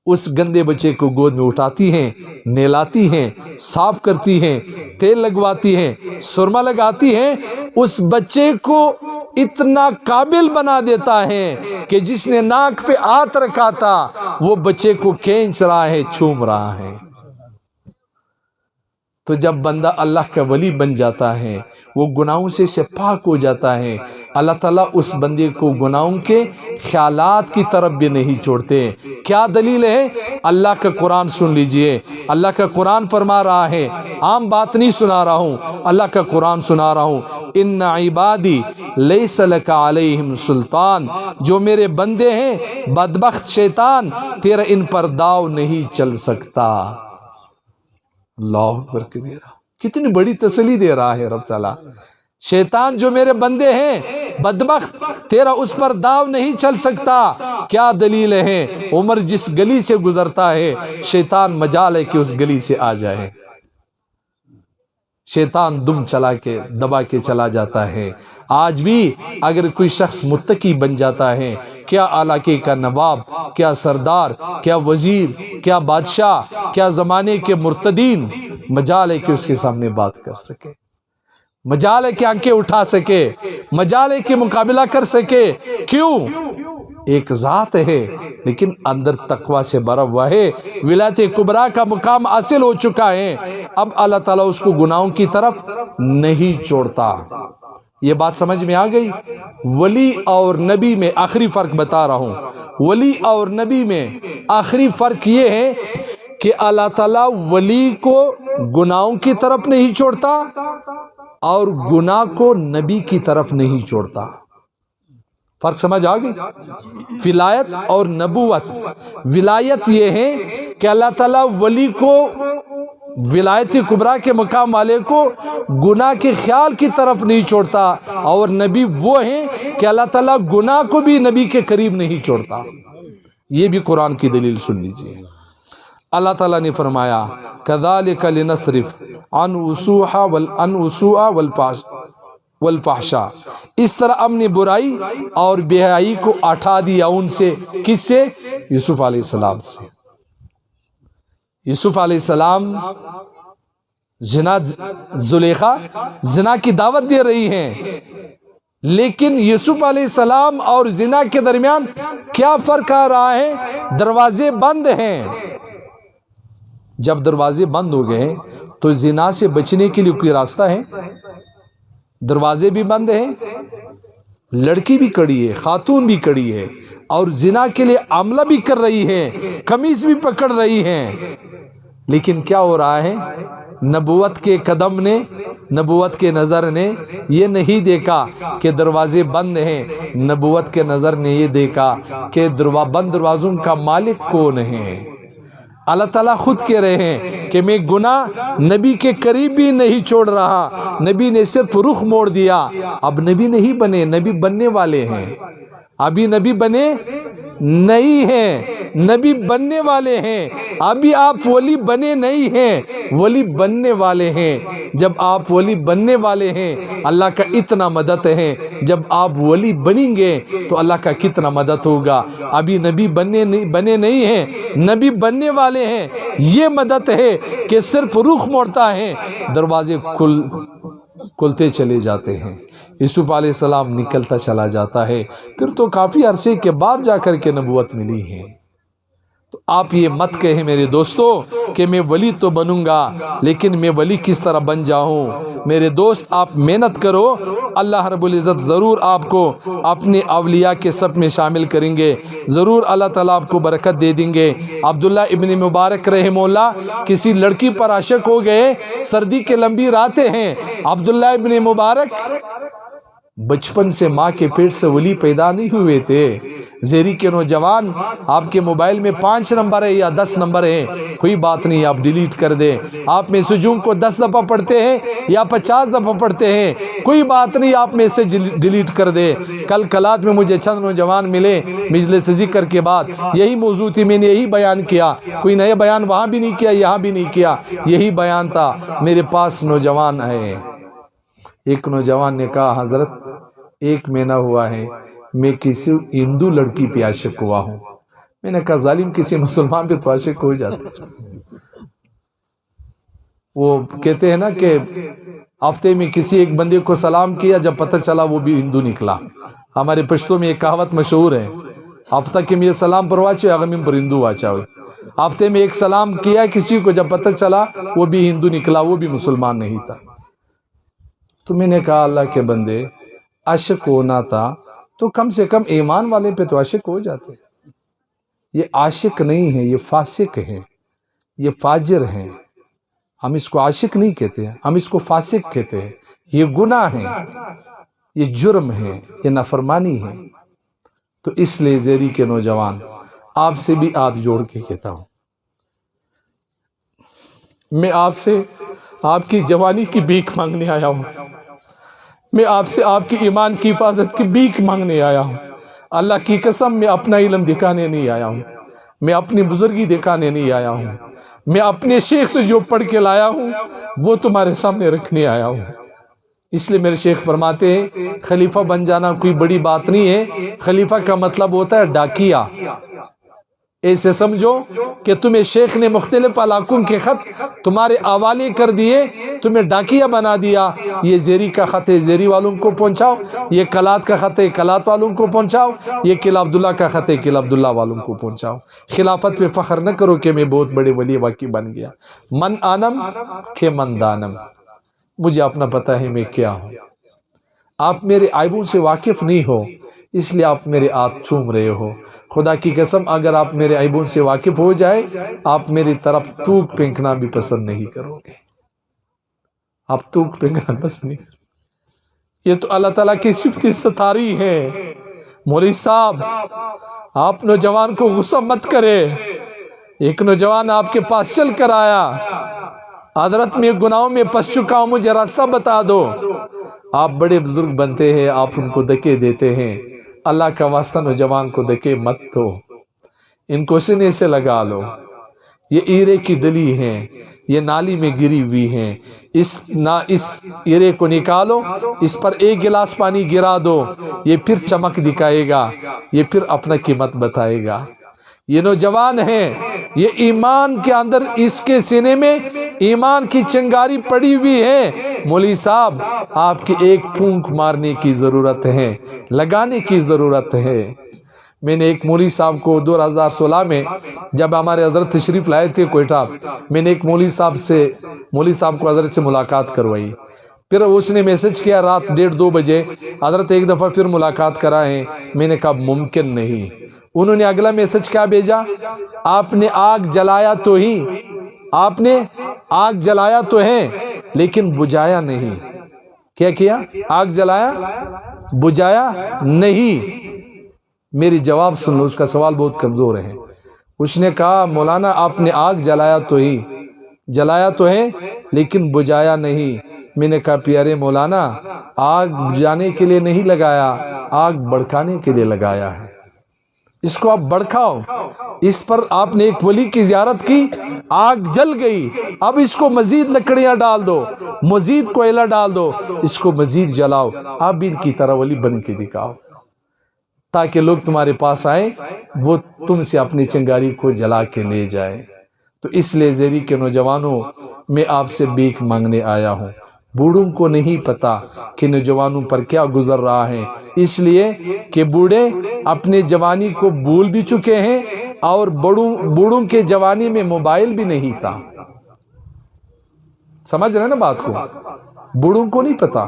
اس گندے بچے کو گود میں اٹھاتی ہیں، نہلاتی ہیں، صاف کرتی ہیں، تیل لگواتی ہیں، سرما لگاتی ہیں، اس بچے کو اتنا قابل بنا دیتا ہے کہ جس نے ناک پہ ہاتھ رکھا تھا وہ بچے کو کھینچ رہا ہے، چوم رہا ہے. تو جب بندہ اللہ کا ولی بن جاتا ہے، وہ گناہوں سے پاک ہو جاتا ہے، اللہ تعالیٰ اس بندے کو گناہوں کے خیالات کی طرف بھی نہیں چھوڑتے. کیا دلیل ہے؟ اللہ کا قرآن سن لیجئے. اللہ کا قرآن فرما رہا ہے، عام بات نہیں سنا رہا ہوں، اللہ کا قرآن سنا رہا ہوں. ان عبادی لیس لک علیہم سلطان، جو میرے بندے ہیں بدبخت شیطان تیرا ان پر داؤ نہیں چل سکتا. اللہ اکبر کبیرہ، کتنی بڑی تسلی دے رہا ہے رب تعالیٰ. شیطان جو میرے بندے ہیں بدبخت تیرا اس پر داؤ نہیں چل سکتا. کیا دلیل ہے؟ عمر جس گلی سے گزرتا ہے شیطان مجال ہے کہ اس گلی سے آ جائے. شیطان دم چلا کے دبا کے چلا جاتا ہے. آج بھی اگر کوئی شخص متقی بن جاتا ہے، کیا علاقے کا نواب، کیا سردار، کیا وزیر، کیا بادشاہ، کیا زمانے کے مرتدین، مجال ہے کہ اس کے سامنے بات کر سکے، مجال ہے کہ آنکھیں اٹھا سکے، مجال ہے کہ مقابلہ کر سکے. کیوں؟ ایک ذات ہے لیکن اندر تقوی سے بھرا ہوا ہے، ولایت کبریٰ کا مقام حاصل ہو چکا ہے. اب اللہ تعالیٰ اس کو گناہوں کی طرف نہیں چھوڑتا. یہ بات سمجھ میں آ گئی؟ ولی اور نبی میں آخری فرق بتا رہا ہوں. ولی اور نبی میں آخری فرق یہ ہے کہ اللہ تعالیٰ ولی کو گناہوں کی طرف نہیں چھوڑتا اور گناہ کو نبی کی طرف نہیں چھوڑتا. فرق سمجھ آ گئی؟ ولایت اور نبوت. ولایت یہ ہے کہ اللہ تعالیٰ ولی کو، ولایت کبریٰ کے مقام والے کو گناہ کے خیال کی طرف نہیں چھوڑتا، اور نبی وہ ہیں کہ اللہ تعالیٰ گناہ کو بھی نبی کے قریب نہیں چھوڑتا. یہ بھی قرآن کی دلیل سن لیجئے. اللہ تعالیٰ نے فرمایا کذالک لنصرف عن السوء والفحشاء، اس طرح ہم نے برائی اور بے حیائی کو ہٹا دیا ان سے. کس سے؟ یوسف علیہ السلام سے. یوسف علیہ السلام زلیخا زنا کی دعوت دے رہی ہیں، لیکن یوسف علیہ السلام اور زنا کے درمیان کیا فرق آ رہا ہے؟ دروازے بند ہیں. جب دروازے بند ہو گئے تو زنا سے بچنے کے لیے کوئی راستہ ہے؟ دروازے بھی بند ہیں، لڑکی بھی کڑی ہے، خاتون بھی کڑی ہے، اور زنا کے لیے عملہ بھی کر رہی ہے، قمیص بھی پکڑ رہی ہیں. لیکن کیا ہو رہا ہے؟ نبوت کے قدم نے، نبوت کے نظر نے یہ نہیں دیکھا کہ دروازے بند ہیں. نبوت کے نظر نے یہ دیکھا کہ بند دروازوں کا مالک کون ہے. اللہ تعالیٰ خود کہہ رہے ہیں کہ میں گناہ نبی کے قریب بھی نہیں چھوڑ رہا، نبی نے صرف رخ موڑ دیا. اب نبی نہیں بنے، نبی بننے والے ہیں. ابھی نبی بنے نہیں ہیں، نبی بننے والے ہیں. ابھی آپ ولی بنے نہیں ہیں، ولی بننے والے ہیں. جب آپ ولی بننے والے ہیں اللہ کا اتنا مدد ہے، جب آپ ولی بنیں گے تو اللہ کا کتنا مدد ہوگا. ابھی نبی بنے نہیں ہیں، نبی بننے والے ہیں. یہ مدد ہے کہ صرف رخ موڑتا ہے، دروازے کھلتے چلے جاتے ہیں۔ یوسف علیہ السلام نکلتا چلا جاتا ہے، پھر تو کافی عرصے کے بعد جا کر کے نبوت ملی ہے۔ تو آپ یہ مت کہیں میرے دوستو کہ میں ولی تو بنوں گا لیکن میں ولی کس طرح بن جاؤں۔ میرے دوست آپ محنت کرو، اللہ رب العزت ضرور آپ کو اپنے اولیاء کے سب میں شامل کریں گے، ضرور اللہ تعالیٰ آپ کو برکت دے دیں گے۔ عبداللہ ابن مبارک رحمہ اللہ کسی لڑکی پر عاشق ہو گئے، سردی کے لمبی راتیں ہیں، عبداللہ ابن مبارک بچپن سے ماں کے پیٹ سے ولی پیدا نہیں ہوئے تھے۔ زیری کے نوجوان، آپ کے موبائل میں 5 نمبر ہے یا 10 نمبر ہے، کوئی بات نہیں، آپ ڈیلیٹ کر دیں۔ آپ میں سجون کو 10 دفعہ پڑھتے ہیں یا 50 دفعہ پڑھتے ہیں، کوئی بات نہیں، آپ میں سے ڈیلیٹ کر دیں۔ کل کلات میں مجھے چند نوجوان ملے مجلس ذکر کے بعد، یہی موضوع تھی، میں نے یہی بیان کیا، کوئی نئے بیان وہاں بھی نہیں کیا، یہاں بھی نہیں کیا، یہی بیان تھا۔ میرے پاس نوجوان ہے، ایک نوجوان نے کہا حضرت 1 مہینہ ہوا ہے میں کسی ہندو لڑکی پہ عاشق ہوا ہوں۔ میں نے کہا ظالم، کسی مسلمان پہ تو عاشق ہو جاتا۔ وہ کہتے ہیں نا کہ ہفتے میں کسی ایک بندے کو سلام کیا، جب پتہ چلا وہ بھی ہندو نکلا۔ ہمارے پشتوں میں ایک کہاوت مشہور ہے، ہفتہ کے میں سلام پر واچے اغمیم پر ہندو واچا ہوئے۔ ہفتے میں ایک سلام کیا کسی کو، جب پتہ چلا وہ بھی ہندو نکلا، وہ بھی مسلمان نہیں تھا۔ تو میں نے کہا اللہ کے بندے، عاشق ہونا تھا تو کم سے کم ایمان والے پہ تو عاشق ہو جاتے۔ یہ عاشق نہیں ہے، یہ فاسق ہے، یہ فاجر ہے۔ ہم اس کو عاشق نہیں کہتے ہیں، ہم اس کو فاسق کہتے ہیں۔ یہ گناہ ہے، یہ جرم ہے، یہ نافرمانی ہے۔ تو اس لیے زیری کے نوجوان، آپ سے بھی ہاتھ جوڑ کے کہتا ہوں، میں آپ سے آپ کی جوانی کی بھیک مانگنے آیا ہوں، میں آپ سے آپ کی ایمان کی حفاظت کی بھیک مانگنے آیا ہوں۔ اللہ کی قسم میں اپنا علم دکھانے نہیں آیا ہوں، میں اپنی بزرگی دکھانے نہیں آیا ہوں، میں اپنے شیخ سے جو پڑھ کے لایا ہوں وہ تمہارے سامنے رکھنے آیا ہوں۔ اس لیے میرے شیخ فرماتے ہیں خلیفہ بن جانا کوئی بڑی بات نہیں ہے، خلیفہ کا مطلب ہوتا ہے ڈاکیا۔ ایسے سمجھو کہ تمہیں شیخ نے مختلف علاقوں کے خط تمہارے حوالے کر دیے، تمہیں ڈاکیا بنا دیا۔ یہ زیری کا خط ہے، زیری والوں کو پہنچاؤ، یہ کلات کا خط ہے، کلات والوں کو پہنچاؤ، یہ قلعہ عبداللہ کا خط ہے، قلعہ عبداللہ والوں کو پہنچاؤ۔ خلافت پہ فخر نہ کرو کہ میں بہت بڑے ولی واقعی بن گیا۔ من آنم کہ من دانم، مجھے اپنا پتہ ہے میں کیا ہوں۔ آپ میرے عیبوں سے واقف نہیں ہو، اس لیے آپ میرے ہاتھ چوم رہے ہو۔ خدا کی قسم اگر آپ میرے عیبوں سے واقف ہو جائے، آپ میری طرف تھوک پھینکنا بھی پسند نہیں کرو گے۔ آپ تھوک پھینکنا پسند نہیں کرو گے۔ یہ تو اللہ تعالیٰ کی صفت ستاری ہے۔ مولوی صاحب، آپ نوجوان کو غصہ مت کرے۔ ایک نوجوان آپ کے پاس چل کر آیا، حضرت میں گناہوں میں پس چکا ہوں، مجھے راستہ بتا دو۔ آپ بڑے بزرگ بنتے ہیں، آپ ان کو دھکے دیتے ہیں۔ اللہ کا واسطہ نوجوان کو دھکے مت دو، ان کو سینے سے لگا لو۔ یہ ہیرے کی ڈلی ہیں، یہ نالی میں گری ہوئی ہیں، اس ہیرے کو نکالو، اس پر 1 گلاس پانی گرا دو، یہ پھر چمک دکھائے گا، یہ پھر اپنا قیمت بتائے گا۔ یہ نوجوان ہے، یہ ایمان کے اندر اس کے سینے میں ایمان کی چنگاری پڑی ہوئی ہے۔ مولوی صاحب، آپ کی ایک پھونک مارنے کی ضرورت ہے، لگانے کی ضرورت ہے۔ میں نے ایک مولوی صاحب کو 2016 میں جب ہمارے حضرت تشریف لائے تھے کوئٹہ، میں نے ایک مولوی صاحب کو حضرت سے ملاقات کروائی۔ پھر اس نے میسج کیا رات 1:30-2 بجے، حضرت ایک دفعہ پھر ملاقات کرائیں۔ میں نے کہا ممکن نہیں۔ انہوں نے اگلا میسج کیا بھیجا، آپ نے آگ جلایا تو ہی، آپ نے آگ جلایا تو ہے لیکن بجھایا نہیں۔ کیا کیا؟ آگ جلایا، بجھایا نہیں۔ میری جواب سن لو، اس کا سوال بہت کمزور ہے۔ اس نے کہا مولانا آپ نے آگ جلایا تو ہی، جلایا تو ہے لیکن بجھایا نہیں۔ میں نے کہا پیارے مولانا، آگ بجھانے کے لیے نہیں لگایا، آگ بھڑکانے کے لیے لگایا ہے۔ اس کو آپ بھڑکاؤ۔ اس پر آپ نے ایک ولی کی زیارت کی، آگ جل گئی، اب اس کو مزید لکڑیاں ڈال دو، مزید کوئلہ ڈال دو، اس کو مزید جلاؤ، آپ بھی ان کی طرح ولی بن کے دکھاؤ، تاکہ لوگ تمہارے پاس آئیں، وہ تم سے اپنی چنگاری کو جلا کے لے جائے۔ تو اس لیے زیری کے نوجوانوں، میں آپ سے بھیک مانگنے آیا ہوں، بوڑھوں کو نہیں پتا کہ نوجوانوں پر کیا گزر رہا ہے، اس لیے کہ بوڑھے اپنے جوانی کو بھول بھی چکے ہیں، اور بوڑھوں کے جوانی میں موبائل بھی نہیں تھا۔ سمجھ رہے ہیں نا بات کو؟ بوڑھوں کو نہیں پتا،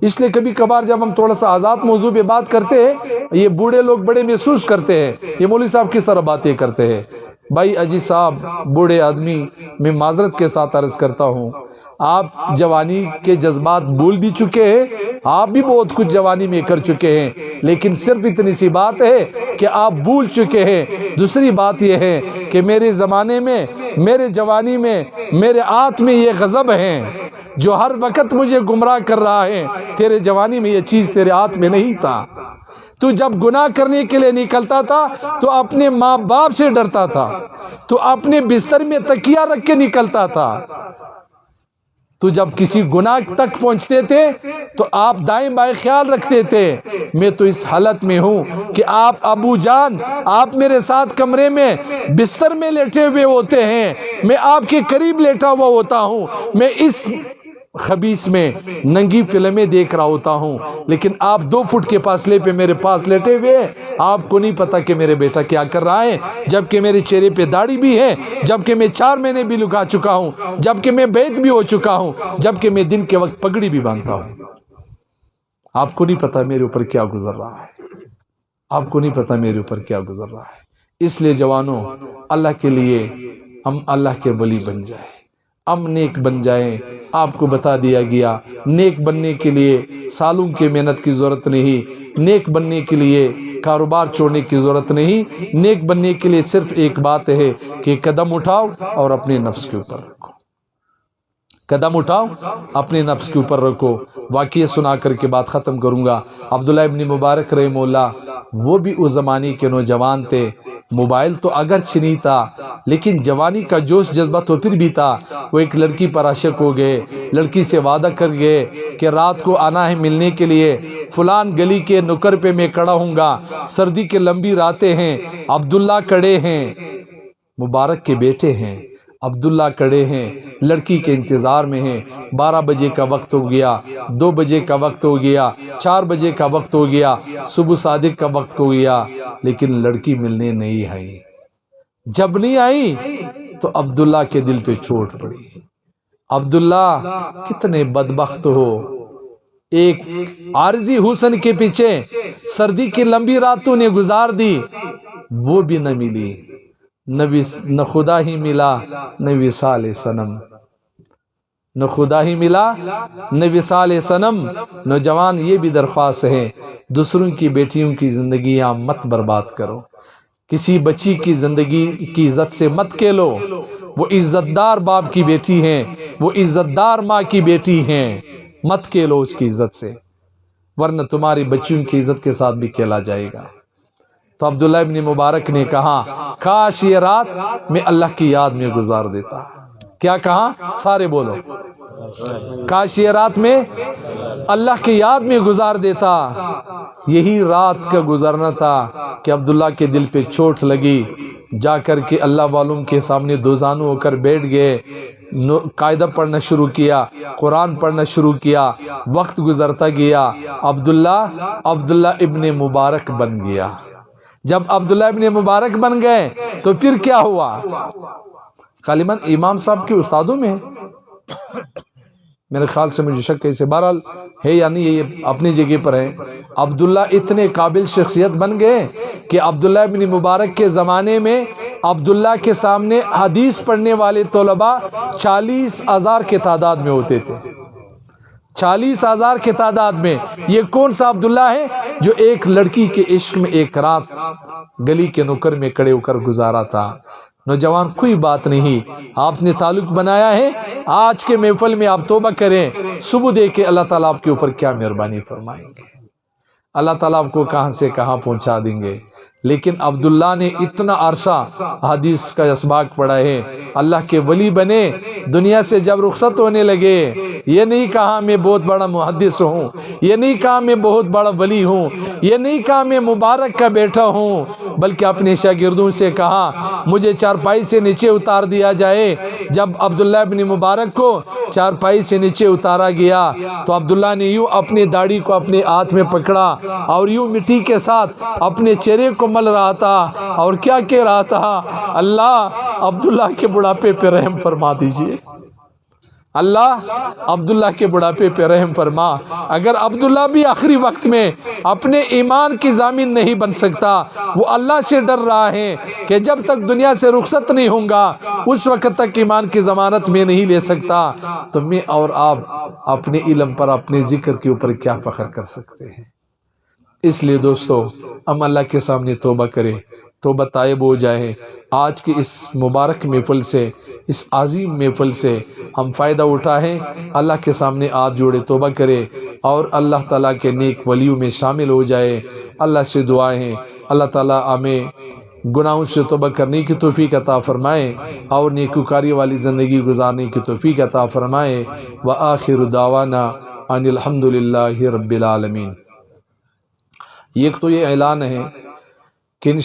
اس لیے کبھی کبھار جب ہم تھوڑا سا آزاد موضوع پہ بات کرتے ہیں، یہ بوڑھے لوگ بڑے محسوس کرتے ہیں، یہ مولوی صاحب کس طرح باتیں کرتے ہیں۔ بھائی اجی صاحب، بوڑھے آدمی، میں معذرت کے ساتھ عرض کرتا ہوں، آپ جوانی کے جذبات بھول بھی چکے ہیں، آپ بھی بہت کچھ جوانی میں کر چکے ہیں، لیکن صرف اتنی سی بات ہے کہ آپ بھول چکے ہیں۔ دوسری بات یہ ہے کہ میرے زمانے میں، میرے جوانی میں، میرے آت میں یہ غضب ہے جو ہر وقت مجھے گمراہ کر رہا ہے۔ تیرے جوانی میں یہ چیز تیرے آت میں نہیں تھا۔ تو جب گناہ کرنے کے لیے نکلتا تھا تو اپنے ماں باپ سے ڈرتا تھا، تو اپنے بستر میں تکیہ رکھ کے نکلتا تھا۔ تو جب کسی گناہ تک پہنچتے تھے تو آپ دائیں بائیں خیال رکھتے تھے۔ میں تو اس حالت میں ہوں کہ آپ ابو جان، آپ میرے ساتھ کمرے میں بستر میں لیٹے ہوئے ہوتے ہیں، میں آپ کے قریب لیٹا ہوا ہوتا ہوں، میں اس خبیث میں ننگی فلمیں دیکھ رہا ہوتا ہوں، لیکن آپ 2 فٹ کے فاصلے پہ میرے پاس لیٹے ہوئے، آپ کو نہیں پتا کہ میرے بیٹا کیا کر رہا ہے، جبکہ میرے چہرے پہ داڑھی بھی ہے، جبکہ میں 4 مہینے بھی لگا چکا ہوں، جبکہ میں بیت بھی ہو چکا ہوں، جبکہ میں دن کے وقت پگڑی بھی باندھتا ہوں۔ آپ کو نہیں پتا میرے اوپر کیا گزر رہا ہے، آپ کو نہیں پتا میرے اوپر کیا گزر رہا ہے۔ اس لیے جوانوں، اللہ کے لیے ہم اللہ کے ولی بن جائیں، ہم نیک بن جائیں۔ آپ کو بتا دیا گیا، نیک بننے کے لیے سالوں کی محنت کی ضرورت نہیں، نیک بننے کے لیے کاروبار چھوڑنے کی ضرورت نہیں، نیک بننے کے لیے صرف ایک بات ہے کہ قدم اٹھاؤ اور اپنے نفس کے اوپر رکھو، قدم اٹھاؤ اپنے نفس کے اوپر رکھو۔ واقعہ سنا کر کے بات ختم کروں گا۔ عبداللہ ابن مبارک رحمہ اللہ، وہ بھی اس زمانے کے نوجوان تھے۔ موبائل تو اگرچہ نہیں تھا، لیکن جوانی کا جوش جذبہ تو پھر بھی تھا۔ وہ ایک لڑکی پر عاشق ہو گئے، لڑکی سے وعدہ کر گئے کہ رات کو آنا ہے ملنے کے لیے، فلان گلی کے نکر پہ میں کھڑا ہوں گا، سردی کے لمبی راتیں ہیں، عبداللہ کھڑے ہیں، مبارک کے بیٹے ہیں، عبداللہ کھڑے ہیں، لڑکی کے انتظار میں ہیں۔ 12 بجے کا وقت ہو گیا، 2 بجے کا وقت ہو گیا، 4 بجے کا وقت ہو گیا، صبح صادق کا وقت ہو گیا، لیکن لڑکی ملنے نہیں آئی۔ جب نہیں آئی تو عبداللہ کے دل پہ چوٹ پڑی۔ عبداللہ کتنے بدبخت ہو، ایک عارضی حسن کے پیچھے سردی کی لمبی راتوں نے گزار دی، وہ بھی نہ ملی، نہ خدا ہی ملا نہ وصال صنم، نہ خدا ہی ملا نہ وصال صنم۔ نوجوان یہ بھی درخواست ہے، دوسروں کی بیٹیوں کی زندگیاں مت برباد کرو، کسی بچی کی زندگی کی عزت سے مت کھیلو۔ وہ عزت دار باپ کی بیٹی ہیں، وہ عزت دار ماں کی بیٹی ہیں، مت کھیلو اس کی عزت سے، ورنہ تمہاری بچیوں کی عزت کے ساتھ بھی کھیلا جائے گا۔ تو عبداللہ ابن مبارک نے کہا، کاش یہ رات میں اللہ کی یاد میں گزار دیتا۔ کیا کہا؟ سارے بولو، کاش یہ رات میں اللہ کی یاد میں گزار دیتا۔ یہی رات کا گزرنا تھا کہ عبداللہ کے دل پہ چوٹ لگی، جا کر کے اللہ والوں کے سامنے دوزانو ہو کر بیٹھ گئے، قاعدہ پڑھنا شروع کیا، قرآن پڑھنا شروع کیا، وقت گزرتا گیا، عبداللہ ابن مبارک بن گیا۔ جب عبداللہ ابن مبارک بن گئے تو پھر کیا ہوا؟ غالباً امام صاحب کے استادوں میں میرے خیال سے، مجھے شک ہے اسے، بہرحال ہے یا نہیں یہ اپنی جگہ پر ہے۔ عبداللہ اتنے قابل شخصیت بن گئے کہ عبداللہ ابن مبارک کے زمانے میں عبداللہ کے سامنے حدیث پڑھنے والے طلباء 40,000 کے تعداد میں ہوتے تھے، 40,000 کے تعداد میں۔ یہ کون سا عبداللہ ہے جو ایک لڑکی کے عشق میں ایک رات گلی کے نکر میں کھڑے ہو کر گزارا تھا؟ نوجوان کوئی بات نہیں، آپ نے تعلق بنایا ہے، آج کے محفل میں آپ توبہ کریں، صبح دیکھیں اللہ تعالیٰ آپ کے اوپر کیا مہربانی فرمائیں گے، اللہ تعالیٰ آپ کو کہاں سے کہاں پہنچا دیں گے۔ لیکن عبداللہ نے اتنا عرصہ حدیث کا اسباق پڑھا ہے، اللہ کے ولی بنے، دنیا سے جب رخصت ہونے لگے، یہ نہیں کہا میں بہت بڑا محدث ہوں، یہ نہیں کہا میں بہت بڑا ولی ہوں، یہ نہیں کہا میں مبارک کا بیٹا ہوں، بلکہ اپنے شاگردوں سے کہا مجھے چارپائی سے نیچے اتار دیا جائے۔ جب عبداللہ ابن مبارک کو چارپائی سے نیچے اتارا گیا تو عبداللہ نے یوں اپنی داڑھی کو اپنے ہاتھ میں پکڑا اور یوں مٹی کے ساتھ اپنے چہرے کو مل رہا تھا اور کیا کہہ رہا تھا، اللہ عبداللہ کے بڑھاپے پہ رحم فرما دیجئے، اللہ عبداللہ کے بڑھاپے پہ رحم فرما۔ اگر عبداللہ بھی آخری وقت میں اپنے ایمان کی ضامن نہیں بن سکتا، وہ اللہ سے ڈر رہا ہے کہ جب تک دنیا سے رخصت نہیں ہوں گا اس وقت تک ایمان کی ضمانت میں نہیں لے سکتا، تو میں اور آپ اپنے علم پر، اپنے ذکر کے اوپر کیا فخر کر سکتے ہیں؟ اس لیے دوستو، ہم اللہ کے سامنے توبہ کریں، توبہ طائب ہو جائیں۔ آج کی اس مبارک محفل سے، اس عظیم محفل سے ہم فائدہ اٹھائیں، اللہ کے سامنے ہاتھ جوڑے توبہ کریں اور اللہ تعالیٰ کے نیک ولیوں میں شامل ہو جائے۔ اللہ سے دعائیں، اللہ تعالیٰ ہمیں گناہوں سے توبہ کرنے کی توفیق عطا فرمائے اور نیکوکاری والی زندگی گزارنے کی توفیق عطا فرمائے۔ وآخر دعوانا ان الحمد للہ رب العالمین۔ ایک تو یہ اعلان ہے